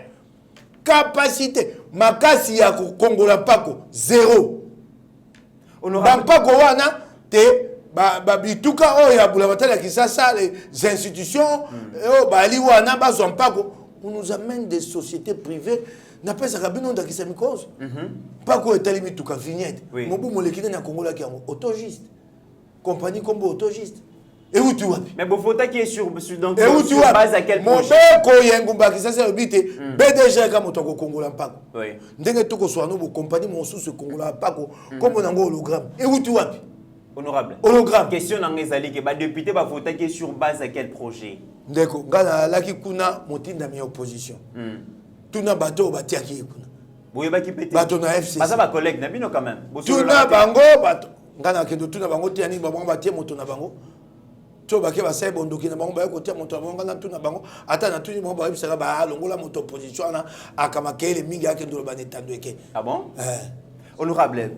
Capacité. Makasi ya Kongola Pako, 0. Bampako wana, te, bituka oya bulabatala Kisasa, les institutions, bali wana, bazompako. On nous amène des sociétés privées. N'a pas ça rabino da kisamikose. Pako etalimi tuka vignette. Mobu molekine na Kongola ki autogiste. Compagnie Combo autogiste. Et où tu vois? Mais Bofota qui est sur donc et où tu vois? Base à quel projet? Mon beko yengumba qui ça c'est le but BDG ka motoko Kongola Mpako. Oui. Ndenge toko so no compagnie mon sous ce Kongola Mpako comme on ngo hologramme. Et où tu vois? Honorable. Hologramme. Question dans les alliés que ba député Bofota qui est sur base à quel projet? Ndeko ngana laki kuna motinda mi opposition. Tuna bato batiaki kuna. Boyeba ki pété. Bato na FC. Pas ça ba collègue na bino quand même. Tuna bango bato ngana kendo tuna bango tiani bango batie moto na bango. To bake ba sai bondoki na bango ba ko tia moto na bango ngana tuna bango ata na tuni bango ba bisaka ba longola moto opposition na akamakele mingi yake ndo ba netando eke. Ah bon? Honorable,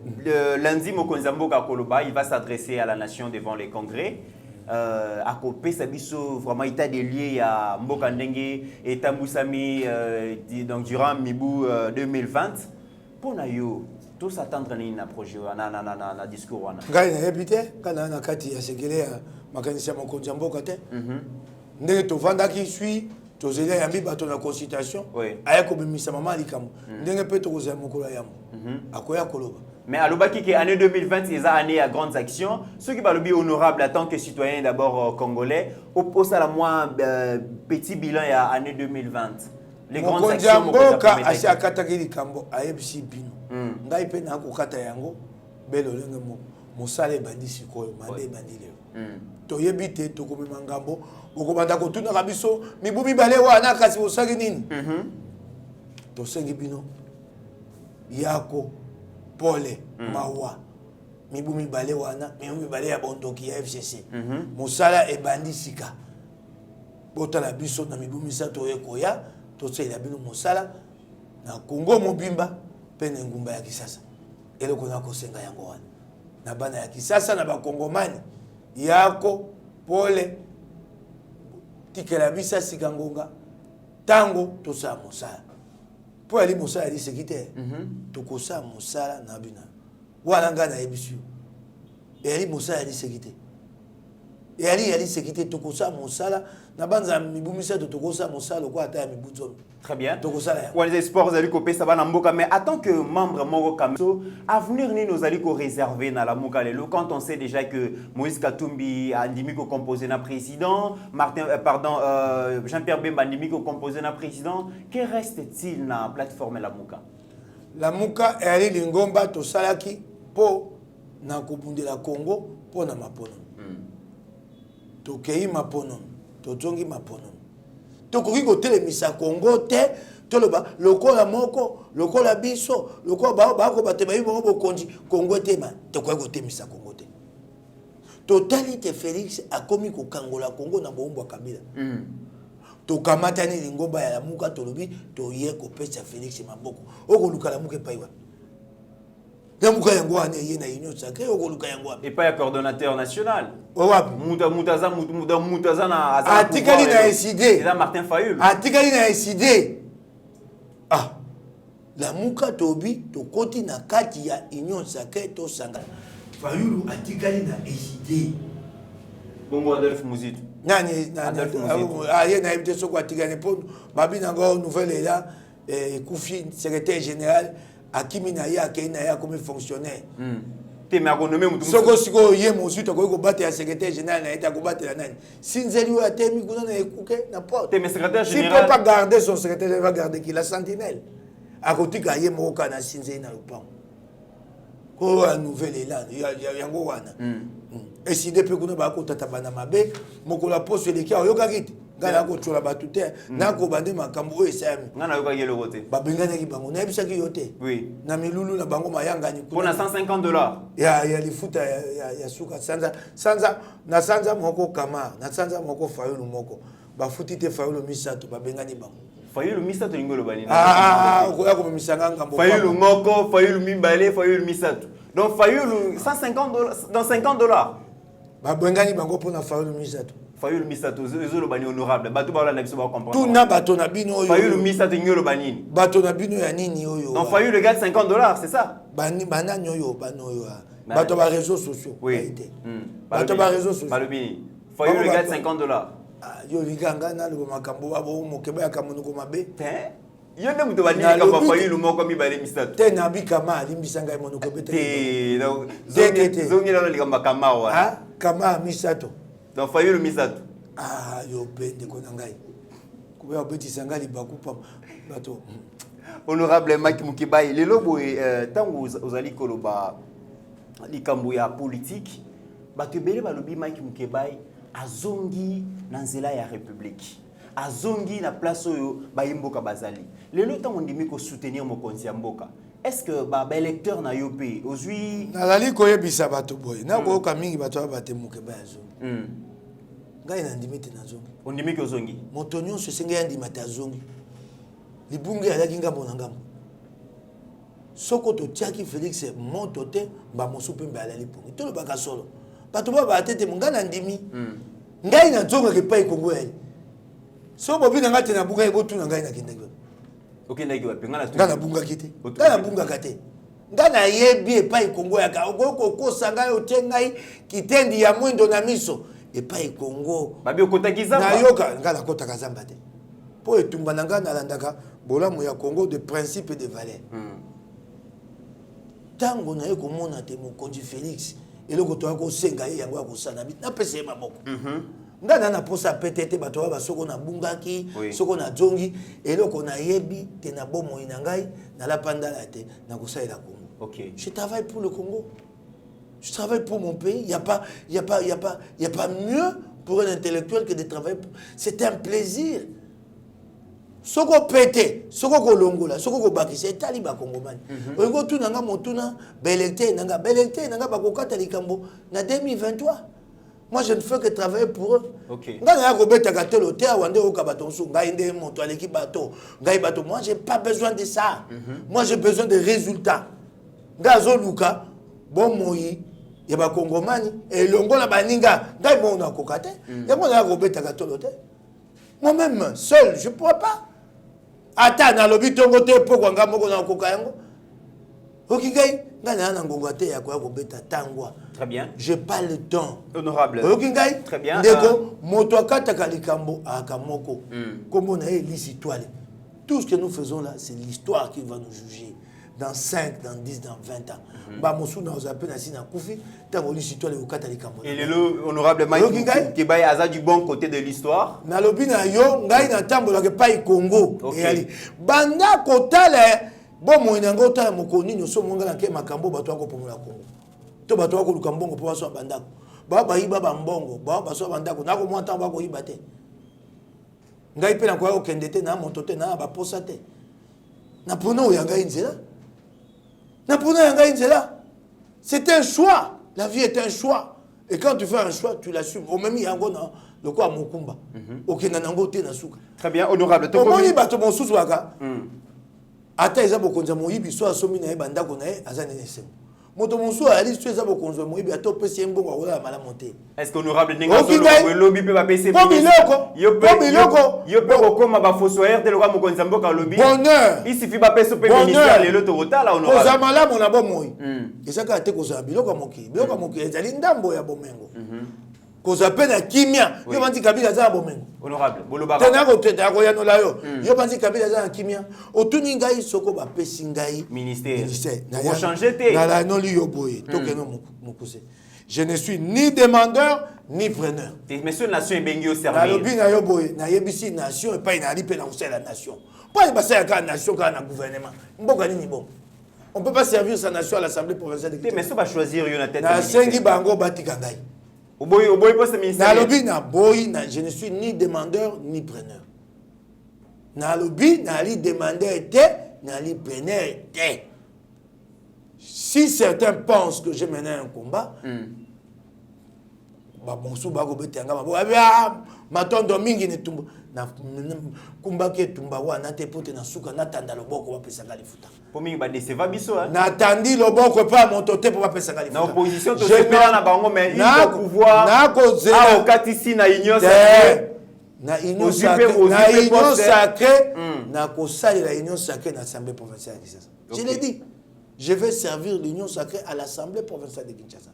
lundi Mokonzamboka Koloba, il va s'adresser à la nation devant les congrès. À Kopé Sabiso vraiment état des lieux à Mboka Ndenge et Tambusami donc durant Mibu 2020 pour nayo tout s'attendre à projet na discours wana ngai na habité kana na kati ya sekele ya makanisi ya Mokonzamboka te ndenge to vandaki suis to zela ya miba to na consultation aya ko bimisa mama likamu ndenge pe to ko za mokolo yamu akoya koloba. Mais à l'Obaki qui est année 2020, c'est une année à grandes actions. Ceux qui va le bien honorable en tant que citoyen d'abord congolais, oppose à la moins petit bilan à année 2020. Les grandes actions. Mokonzamboka asiakataki kambo ayebisi bino. Ngai pe na ko kata yango belo lenga mo mosale bandisi ko mande bandile. To yebite to ko mangambo okobanda ko tuna kabiso mibu mibale wana kasi osaki nini? To sengi bino yako Pole mawa mibu mibale wana mibu mibale ya bondoki ya FCC musala ebandisika botala biso na mibu misato ekoya tosela bino musala na Kongo mobimba pene ngumba ya Kisasa eloko na kosenga yango wana na bana ya Kisasa na bakongomani yako pole tikela bisa sikangonga tango tosala musala pour aller mosala di sekite tokosa mosala na bina wana ngana ebisu eli mosala di sekite eli sekite tokosa mosala na banza mibumisa tokosa mosala kwa ata mibuzo. Très bien. Tokosa pour les espoirs vous allez copier ça va na mboka mais en tant que membre moko kamso avenir ni nous allons réserver na la mboka lelo quand on sait déjà que Moïse Katumbi a ndimi ko composé na président Jean-Pierre Bemba a ndimi ko composé na président que reste-t-il na plateforme la mboka? La mboka eli lingomba to salaki po na kobundela Congo po na mapono to kei mapono to zongi mapono tokoki kotelemisa Congo te toloba lokola moko lokola biso lokola ba ko bateba yibo bokonzi Congo te ma tokoki kotelemisa Congo te totalité Félix akomi kokangola Congo na bombo Kabila tokamatani lingomba ya lamuka tolobi toye kopesa Félix maboko okoluka lamuka paiwa lamuka yango ane ye na union sacrée okoluka yango et pas un coordonnateur national wapi mutaza na atikali na SID c'est Martin Fayulu atikali na SID lamuka tobi tokoti na kati ya union sacrée to sangana Fayulu atikali na SID bongo Adolphe Muzitu nani ye na ebite soko atikali po babi nango nouvelle là Koufi secrétaire général akimi na ya akei na ya comme fonctionnaire te me akonomé mutu soko siko ye mosusu akoki kobatela secrétaire général na ete akobatela nani sinzeli oyo atemi kuna na ekuke na porte te me secrétaire s'il général peut pas garder son secrétaire il va garder qui la sentinelle akotika ye moko kana sinzeli na lopango ko a nouvelle élan yango wana eside mpe kuna bakotata bana mabe mokolo ya poso eleki oyokaki te ngai nakotyola bato te nakoba nde makambo oyo esayami ngai nayokaki eloko te babenganaki bango nayebisaki yo te na milulu na bango mayangani mpona $150 ya lifuta ya suka na sanza moko kamar na sanza moko fayulu moko bafuti te fayulu misato babengani bango fayulu misato lingi oloba nini okoya komemisanga ngambo fayulu moko fayulu mibale fayulu misato donc fayulu $150 dans $50 babengani bango mpona fayulu misato fayulu misato ezoloba ni honorable bato balanda biso bakomprendre tuna bato na bino oyo fayulu misato lingi oloba nini bato na bino ya nini oyo donc fayulu égale $50 c'est ça banani oyo bano oyo bato ba réseaux sociaux bato ba réseaux sociaux balobini fayulu égale $50 yo liganga na lo makambo babo mokeba ya kamonoko mabe yo nde muto banini kamba fayulu moko mibale misato te na bikama alimbisa ngai monoko bete te donc zongi na likamba kama wa kama misato donc fayulu misato yo pende ko na ngai kuba obetisa ngai libakupa bato honorable Mike Mukebai lelo boye tango ozali koloba likambo ya politique bato ebele balobi Mike Mukebai azongi na nzela ya république azongi na place oyo bayimboka bazali lelo tango ndimi ko soutenir mokonzi ya mboka est-ce que ba électeur na yo pe ozwi nazali koyebisa bato boye nakoyoka mingi bato bate Mukebai azongi ngai na ndimi te nazongi ondimi ke ozongi moto nyonso esengi yandima te azongi libunge alaki ngambo na ngambo soko totiaki Félix moto te bamosu mpe mbe alali pongi tolobaka solo bato babate te mongai na ndimi ngai nazongaka epai kongo yali so bobina ngai te nabungaki botuna ngai nakendaki okendaki wapi ngai nabungaki te ngai nabungaka te ngai nayebi epai kongo yaka okoki kokosa ngai otie ngai kitendi ya mwindo na miso epai kongo babi okotaki zamba nayoka ngai nakotaka zamba te mpo etumba na ngai nalandaka bolamu ya Congo de principe et de valeur ntango naye komona te mokonzi Félix eloko toya kosenga ye yango ya kosala napesa ye maboko ngai na naposa pete te bato baba soko nabungaki soko nazongi eloko nayebi te na bomoi na ngai nalapandala te nakosalela Congo. Je travaille pour le Congo. Je travaille pour mon pays. Il n'y a pas mieux pour un intellectuel que de travailler pour... C'est un plaisir. Soko pété, soko kolongola, soko kobakisa etali ba kongomani. Oyo tuna nga motuna belecté nanga bakokata likambo na 2023. Moi je ne fais que travailler pour eux. Nga na kobeta katelo te awande okabato nsu ngai nde moto aleki bato. Ngai bato moi j'ai pas besoin de ça. Moi j'ai besoin de résultats. Nga zo luka bon moyi ya ba kongomani elongola baninga ngai mona kokate. Yango na kobeta katelo te. Moi-même seul je pourrais pas. Attends, na lobi tongo te poko nga moko na koka yango. Okingai, nga na ngonga te ya kwa kobeta tangwa. Très bien. J'ai pas le temps. Honorable. Okingai, très bien. Ndeko, moto akata kalikambo akamoko. Comme on a l'histoire. Tout ce que nous faisons là, c'est l'histoire qui va nous juger. Dans 5, dans 10, dans 20 ans. Ba mosu na ozape na sina kufi, tango l'histoire le okata likambo. Et le honorable Mike Kebai aza du bon côté de l'histoire. Na lobi na yo ngai na tambola ke pai Congo. Et banda kotale bon mo inango ta mokoni nyoso monga na ke makambo bato ako pomola Congo. To bato ako lukambongo po baso bandako. Ba yiba ba mbongo, ba baso bandako na ko monta ba ko yiba te. Ngai pe na ko okende te na moto te na ba posa te. Na pono ya ngai nzela. C'est un choix. La vie est un choix. Et quand tu fais un choix, tu l'assumes. Au même yango na le quoi mokumba. OK nanango te nasuka. Très bien, honorable. To moni bato mon suswaka. Ata eza bokonza moyibi so asomi na ebanda ko na azane nesemo. Moto monsu ali so eza bokonza moyibi ato pesi mbongo akola mala monter. Est-ce que honorable ninga solo lobby pe ba pesi yo pe kokoma ba fossoyeur de loka mokonza mboka lobby. Bonheur. Il suffit ba pesi pe ministère lelo to kotala honorable. Oza malamu na bomoyi. Ezaka te kozala biloko moki. Biloko moki ezali ndambo ya bomengo. Koza pe na kimia. Yo bandi Kabila za bomengo. Honorable, Bolobara. Tena ko teta ko yano la yo. Yo bandi Kabila za na kimia. Otuni ngai soko ba pesi ngai Ministère. Na Vous changez té. Na la no li yo boye. Tokeno mukuse. Je ne suis ni demandeur ni preneur. Monsieur nation bengi au Na servir. lobi na yo boye, na yebisi nation et pas na lipe na usela nation. Pas ba sa ka nation ka na gouvernement. Mboka nini bon. On peut pas servir sa nation à l'Assemblée provinciale de Kinshasa. Mais ça va choisir une tête. Na sengi bango batika ngai. Oboy poste ministère. Na lobi na boy na je ne suis ni demandeur ni preneur. Na lobi na li demandeur était, na li preneur était. Si certains pensent que je menais un combat, bah bon sou ba ko betanga ba matondo mingi ne tumba na kumba ke tumba wana te pote na suka na tanda loboko ba pesa ngali futa. Pour mingi ba déceva biso hein. Na tandi loboko pa montote pour ba pesa ngali futa. Na opposition to sepela na bango mais il faut pouvoir na ko zela okatisi na union na union sacrée na ko sali la union sacrée na l'Assemblée provinciale de Kinshasa. Je l'ai dit. Je vais servir l'union sacrée à l'Assemblée provinciale de Kinshasa.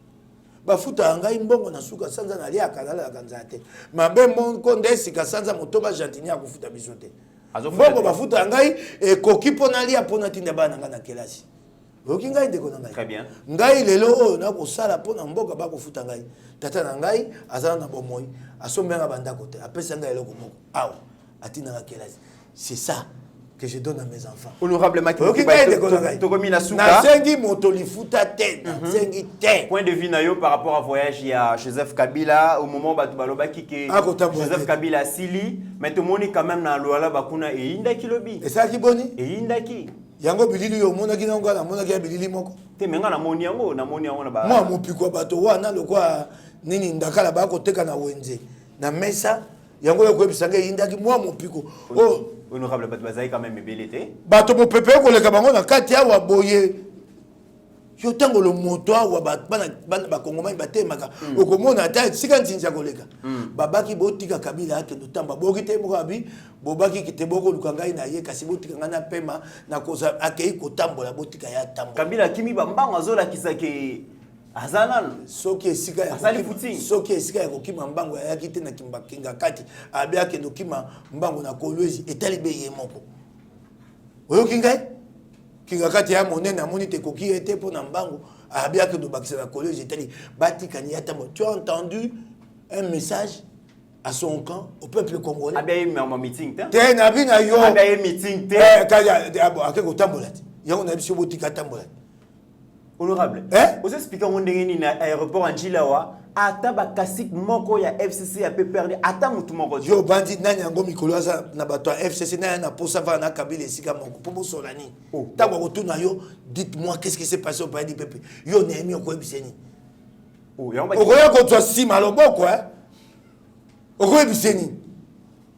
Bafuta ngai mbongo na suka sanza na lia kanala la kanzate. Mabe mbongo ndesika sanza motoba jantinia kufuta bisote. Mbongo bafuta ngai e koki pona lia pona tinda bana ngana kelasi. Oki ngai ndeko na ngai. Très bien. Ngai lelo o na ko sala pona mboka ba kofuta ngai. Tata na ngai azana na bomoi. Asombenga banda kote. Apesa ngai eloko moko. Awa atina na kelasi. C'est ça que je donne à mes enfants. Honorable Maki. Point de vue nayo par rapport à voyage il y a Joseph Kabila au moment où Baloba qui Joseph Kabila Sili mais tout le monde quand même dans Luala Bakuna et Indaki lobi. Et ça qui boni? Et Indaki. Yango bilili yo mona ki nanga na mona ki bilili moko. Te menga na moni yango na ba. Moi mo pikwa bato wana lokwa nini ndakala ba ko teka na wenze. Na mesa yango yo ko bisanga Indaki moi mo piko. Oh honorable Batbazaï quand même ébélité. Bato mo pepe ko leka bango na kati ya wa boye. Yo tango le moto wa bana kongomani batemaka. Okomona ata sika ntinja ko leka. Babaki botika Kabila ake ndotamba bokite mokabi bobaki kiteboko lukangai na ye kasi botika ngana pema na koza akei kotambola botika ya tambo. Kabila kimi bambango azola kisake azanan soki esika ya soki esika ya kokima mbango ya kite na kimbakinga kati abia ke ndokima mbango na kolwezi etali be ye moko oyo kingai kinga kati ya monene amoni te koki ete pona mbango abia ke ndobakisa na kolwezi etali batikani ya tambo. Tu as entendu un message à son camp au peuple congolais? Abia ye meeting te te na bina yo abia ye meeting te kaya akeko tambola te yango na biso botika tambola. Honorable, vous expliquez mon dernier aéroport en Chilawa, ata ba kasik moko ya FCC a perdu ata mutu moko. Yo bandi nani yango mikolo aza na bato FCC na posa va na Kabila esika moko po solani. Tango retourna yo, dites-moi qu'est-ce qui s'est passé au pays du peuple. Yo nemi ko ebiseni. O koya ko twa sima loboko O ko ebiseni.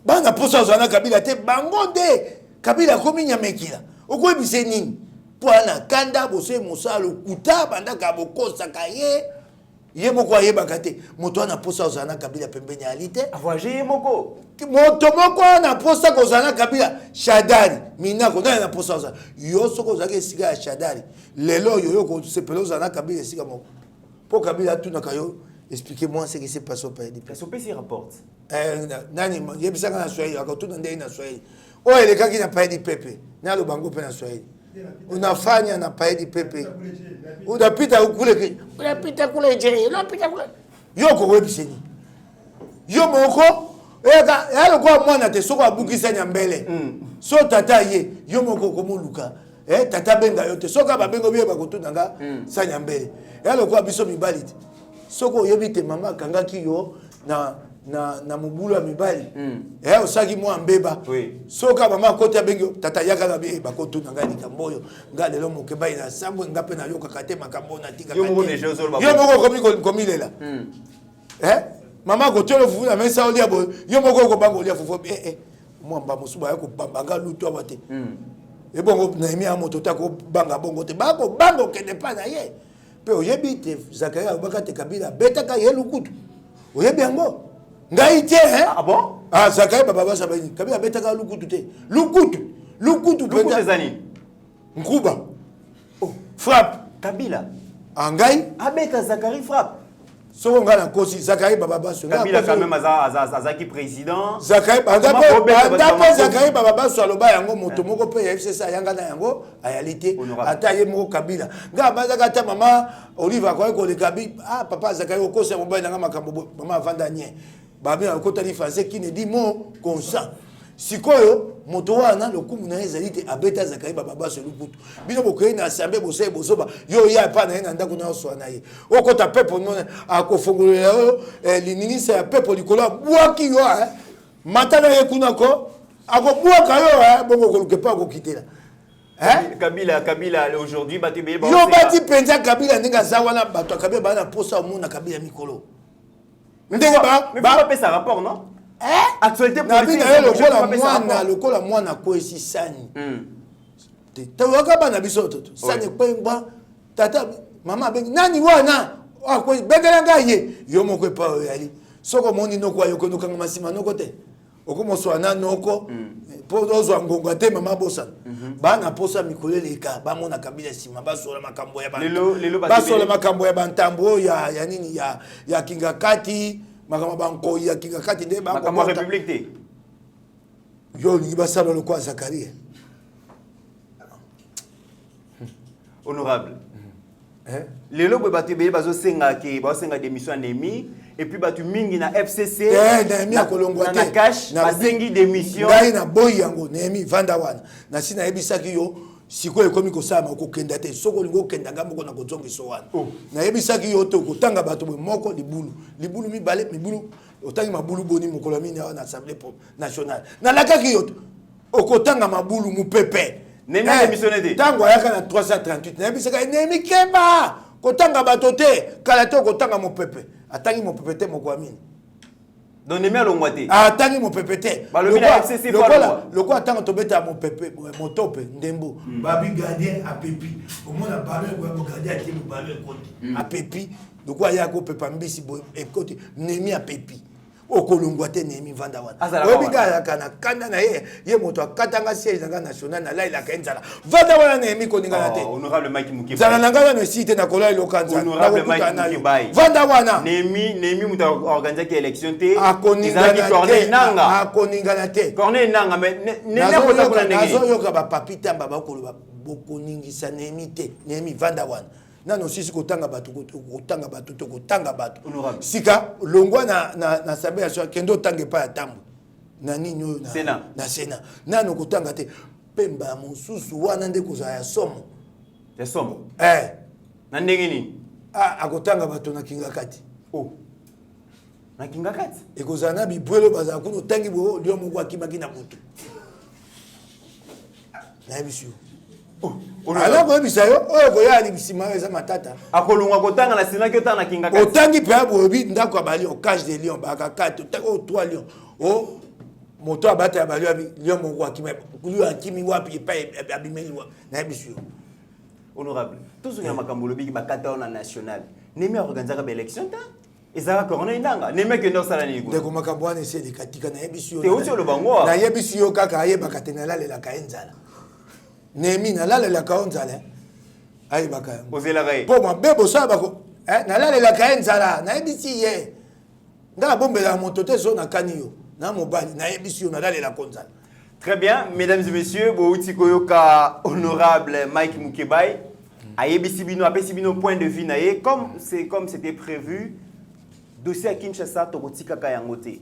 Bana posa za na Kabila te bango de Kabila komi nyamekila. O ko ebiseni. Poana kanda bose mosalo kuta banda ka bokosa kaye ye moko ayeba kate moto na posa ozana Kabila pembeni alite avoyer moko moto moko na posa kozana Kabila Shadari minako na posa ozana yo soko zake sika ya Shadari lelo yo ko sepelo ozana Kabila sika moko po Kabila tuna kayo expliquez-moi ce qui s'est passé au pays du peuple. SOPC rapporte nani yebisanga na Swahili akotuna ndei na Swahili o elekaki na pays du peuple na lo bango pe na Swahili unafanya na paedi pepe unapita kule unapita kule je unapita kule yoko webiseni yo moko eka yalo kwa mwana te soko abukisa nyambele so tata ye yo moko komuluka tata benga yote soka babengo biye bakotuna nga sanya mbele yalo kwa biso mibali soko yebite mama kangaki yo na mubulu ya mibali osaki mwa mbeba soka mama koti ya bengi tata yaka gabe bakotu na ngai likamboyo nga lelo mokeba ina sambo ngape na yoka kate makambo na tika yo moko komilela mama kotelo fufu na mesa olia bo yo moko ko bango olia fufu mwamba musuba yako bambanga lutu abate ebongo na emi amoto tako banga bongo te bako bango kende pa na ye pe oyebi te Zakaria bakate Kabila betaka ye lukutu oyebi yango ngai te ah bon Zakaria baba basa bani Kabila betaka lukutu te lukutu beta zani nkuba frappe Kabila angai abeta Zakaria frappe Soko ngana kosi Zakari Baba Basso. Kabila quand même azaki président. Zakari Baba Zakari Baba Basso aloba yango moto moko pe FCC yanga na yango ayalité ata ye moko Kabila. Nga bazaka ta mama Olive ko le Kabi papa Zakari okosa mobile nga makambo mama Vandanie. Babi akotali français qui ne dit mot consent. Sikoyo moto wana lokumu na ezalite abeta Zakari Baba Basso luputu. Bino bokoyi na assemblée bosai bosoba yo ya pa na na ndako na so na ye. Okota pepo nona akofongolela lininisa ya pepo likolo bwaki yo matana ye kunako akobwaka yo bongo koluke pa kokitela. Kabila aujourd'hui bati be yo bati penza Kabila ndinga za wana bato Kabila bana posa omuna Kabila mikolo. Ndenge ba pesa rapport non? Actualité politique. Lokola mwana kwesi sani. Tawaka bana bisoto. Sani kwemba tata mama bengi nani wana? Akwe begela ngaye yo moko pa yali. Soko moni noko ayoko nokanga masima noko te. Okomo swana noko. Po ozo ngonga te mama bosa. Bana posa mikolele ka ba mona Kabila sima basola makambo ya bana. Basola makambo ya bantambo ya nini ya kingakati. Makama banko ya kingakati nde banko makama république te yo ni basalo le kwa Zakaria honorable lelo bo batu be bazo senga ke ba senga démission Nemi et puis batu mingi na FCC Nemi akolongwa te na cash ba sengi démission ngai na boy yango Nemi vanda wana na sina ebisaki yo siko ekomi kosama okokenda te soko lingo kenda ngamoko na kozongi so wana na yebisaki yo to kotanga bato moko libulu mibale mibulu otangi mabulu boni mokolo mini na assemblée nationale na lakaki yo okotanga mabulu mupepe Nemi démissionné te tango ayaka na 338 na yebisaka Nemi keba kotanga bato te kala to kotanga mupepe atangi mupepe te moko amini donc Nemi alongwate atangi mopepe te lokola tanga tobeta mopepe motope ndembo babi gardien apepi omona ballon ko gardien ati ballon ekoti apepi lokola ya ko pepa mbisi ekoti Nemi apepi okolongwa te Nemi vanda wana obiga kana kanda na ye moto akatanga siège na national na laila kaenzala vanda wana Nemi koningana te honorable Mike Mukibai zala nangana ne site na kola lokanza honorable Mike Mukibai vanda wana Nemi muta organiser ki élection te akoningana te Corneille Nanga mais Nemi akota kuna ndenge nazo yoka ba papita mbaba okoloba bokoningisa Nemi te Nemi vanda wana nano sisi kotanga bato to kotanga bato sika longwa na sabe ya kendo tange pa ya tambo na nini na sena nano kotanga te pemba mususu wana nde koza ya somo na ndenge nini akotanga bato na kingakati na kingakati ekozala na bibwelo bazala kuna otangi bo lio moko akimaki na butu na ebisi ala ko ebisa yo oyo koya ni bisima eza matata akolunga kotanga na sina kyota na kingakati otangi pe abobi ndako abali au cage de lion bakakati o 3 lion moto abata ya bali abi lion moko akimi wapi pa abimeli wa na ebisi honorable tout ce makambo lobi bakata na national Nemi organiser ba élection ta ezaka Corneille Nanga Nemi ke ndo sala ni go ndeko makambo wana ese dikatika na ebisi te uti lo bango na ebisi yo kaka ayebaka te na lalela ka enzala Nemi na lalela ka onzala ayebaka ozela gai po ma bebo sa bako na lalela ka enzala na ebisi ye nga bombela moto te so na kaniyo na mobali na ebisi yo na lalela konzala. Très bien, mesdames et messieurs, Bouti Koyoka, honorable Mike Mukibai, Ayebisibino, Apesibino, point de vue, comme c'était prévu, dossier à Kinshasa, Tokotika Kayangote.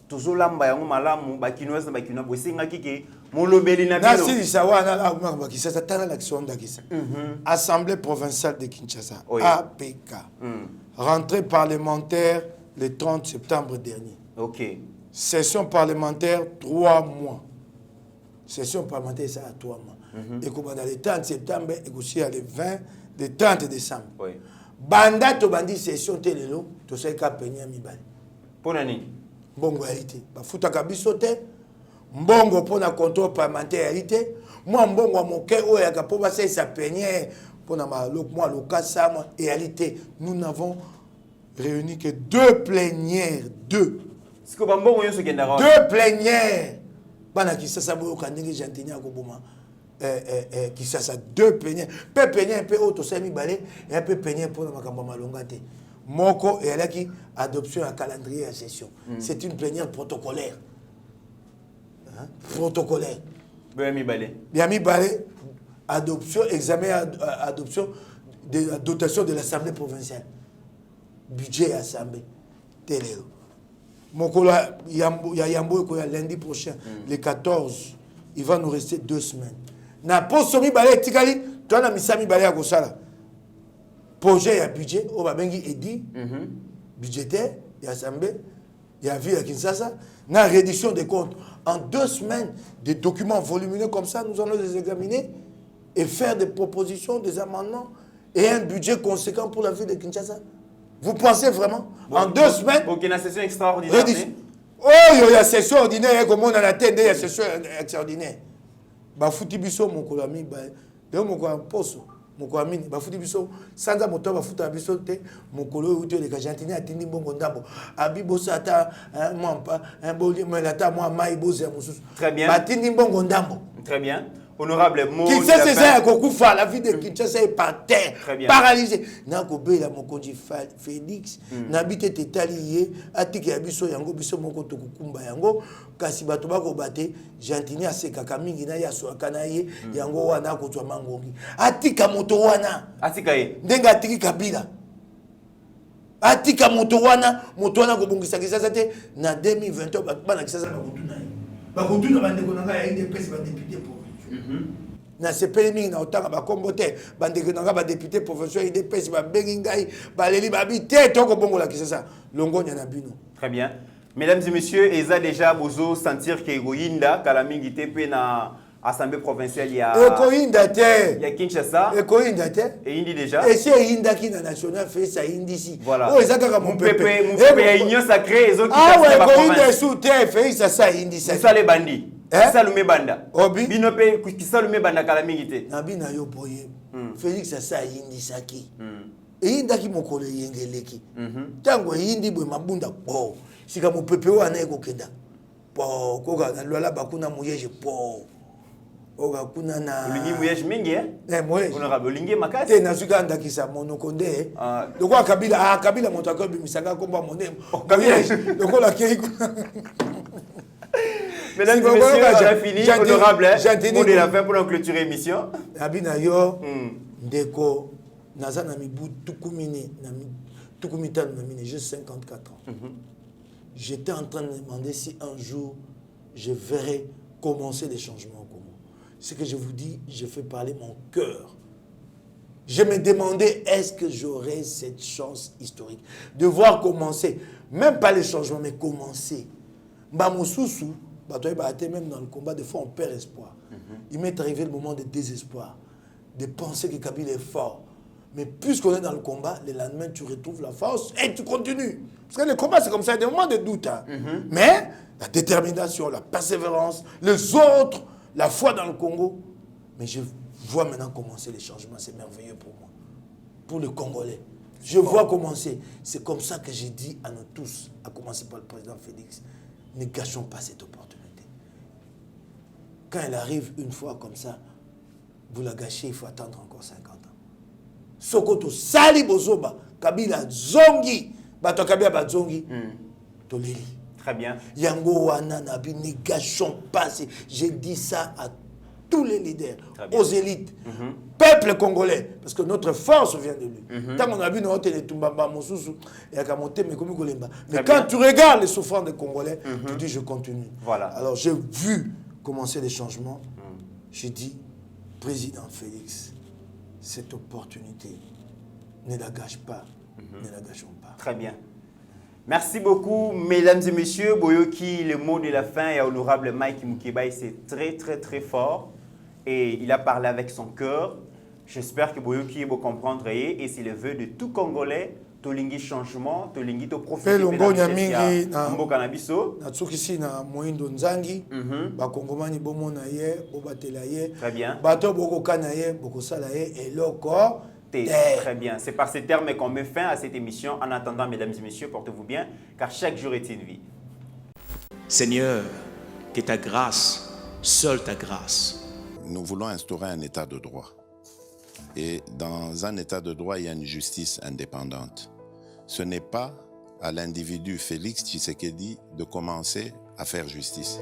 Toujours lamba yango malamu, bakinoise na bakinoa, bosenga kike, molobeli na bino. Nasi sawana la Kinshasa, tana l'action d'Akisa. Assemblée provinciale de Kinshasa, APK. Rentrée parlementaire le 30 septembre dernier. Ok. Session parlementaire 3 mois. Session parlementaire, ça a 3 mois. Et comme dans le 30 septembre, et aussi le 30 décembre. Oui. Banda to bandi session telelo, to sai ka penya mibali. Pona nini? Mbongo yalité. Ba futa kabiso te. Mbongo pona contrôle parlementaire yalité. Moi mbongo moke o ya ka po ba sai sa penya pona ma moi lokasa moi réalité. Nous n'avons réuni que 2 plénières, 2. Ce que bambongo yo se gendara. 2 plénières. Bana Kisasa boyo kandenge jantini akoboma Kisasa 2 plénières. Pe plénière pe auto sami balé et un peu plénière pour na makambo malonga te. Moko et elle qui adoption à calendrier à gestion. C'est une plénière protocolaire. Hein? Protocolaire. Biami Balé. Biami Balé, adoption, examen adoption de la dotation de l'Assemblée provinciale. Budget Assemblée. Téléro. Moko il y a Yambo lundi prochain, le 14. Il va nous rester 2 semaines. Na poste mi balé tikali, toi na misami balé à Gosala. Projet et budget, on va bien dit budgétaire, il y a Assemblée, il y a ville à Kinshasa, na réduction des comptes. En 2 semaines, des documents volumineux comme ça, nous allons les examiner et faire des propositions, des amendements et un budget conséquent pour la ville de Kinshasa. Vous pensez vraiment en 2 semaines? Ok, une session extraordinaire. Oh, il y a session ordinaire, comme on a atteint, il y a session extraordinaire. Bah, fouti biso, mon colami, bah, mon colami, poso. Mon ami, bafuti biso sanza moto bafuta biso te mokolo uti le kajantini atindi bongo ndambo abibo sata mwampa boli melata mwa mai boze mususu. Très bien. Batindi bongo ndambo. Très bien. Honorable mot. Kinshasa c'est ça kokufa, la vie de Kinshasa est par terre, paralysée. Na ko bela mokonji Félix na bité tetali atiki ya biso yango biso moko to kukumba yango kasi bato bako bate Jantini asekaka mingi na yaso akana ye yango wana ko twa mangongi atika moto wana atika ye ndenga atiki Kabila atika moto wana ko bongisa Kinshasa te na 2020 bana Kinshasa bakutuna bandeko nanga ya IDPS ba député pour na sepeli mingi na otanga bakombo te bandeko nanga ba député provincial IDPS ba bengi ngai baleli babi te toko bongola Kinshasa longonya na bino. Très bien. Mesdames et messieurs, eza déjà bozo sentir que Egoinda kalamingi te pe na assemblée provinciale ya Egoinda te ya Kinshasa Egoinda te et indi déjà et si Inda qui na national fait ça indi si voilà. Oh ezaka ka mon pepe ya union sacrée ezo ki ah ouais Egoinda sous te fait ça indi ça les bandits. Kisalume banda. Obi. Bino pe kisalume banda kala mingi te. Na bina yo boye. Félix asa yindi saki. Eyinda ki mokolo yengeleki. Tango yindi bwe mabunda po. Sika mopepe wana ekokenda. Po koka na lwala bakuna muyeje po. Oga kuna na Olingi muyeje mingi muyeje. Honorable olingi makasi. Te nazuka ndakisa monokonde. Lokwa Kabila Kabila moto akobi misaka komba monemo. Muyeje. Lokola keiko. Mesdames et messieurs, on a fini. Honorable, mot de la fin pour clôturer l'émission. Abina yo, ndeko, nazana mibu tukumini, tukumitano namine, j'ai 54 ans. J'étais en train de me demander si un jour je verrais commencer les changements au Congo. Ce que je vous dis, je fais parler mon cœur. Je me demandais, est-ce que j'aurais cette chance historique de voir commencer, même pas les changements, mais commencer. Bamoussousou, même dans le combat, des fois on perd espoir. Il m'est arrivé le moment de désespoir, de penser que Kabila est fort. Mais puisqu'on est dans le combat, le lendemain tu retrouves la force et tu continues. Parce que le combat c'est comme ça, il y a des moments de doute. Hein. Mais la détermination, la persévérance, les autres, la foi dans le Congo. Mais je vois maintenant commencer les changements, c'est merveilleux pour moi. Pour le Congolais. Je vois commencer. C'est comme ça que j'ai dit à nous tous, à commencer par le président Félix. Ne gâchons pas cette opportunité. Quand elle arrive une fois comme ça, vous la gâchez, il faut attendre encore 50 ans. Sokoto Sali Bozoba, Kabila Zongi, Bato Kabila Bazongi, Toleli. Très bien. Yango Wananabi, ne gâchons pas. J'ai dit ça à tous les leaders, aux élites, peuple congolais, parce que notre force vient de lui. Tant qu'on a vu notre Tumbamba, Moussousou, et Akamote, mais comme Kolemba. Mais quand tu regardes les souffrances des Congolais, tu dis je continue. Voilà. Alors j'ai vu commencer les changements. J'ai dit, président Félix, cette opportunité, ne la gâche pas, ne la gâchons pas. Très bien. Merci beaucoup, mesdames et messieurs. Boyoki, le mot de la fin et honorable Mike Mukebai, c'est très, très, très fort. Et il a parlé avec son cœur. J'espère que Boyoki va comprendre. Et c'est le vœu de tout Congolais. Tolingi changement, tolingi to profiter de la mingi na mboka na biso. Na tsukisi na moindo nzangi, ba kongomani bomona ye, bobatela ye. Très bien. Bato boko kana ye, boko sala ye eloko. Très bien. C'est par ces termes qu'on met fin à cette émission. En attendant, mesdames et messieurs, portez-vous bien, car chaque jour est une vie. Seigneur, que ta grâce, seule ta grâce. Nous voulons instaurer un état de droit. Et dans un état de droit, il y a une justice indépendante. ce n'est pas à l'individu Félix Tshisekedi de commencer à faire justice.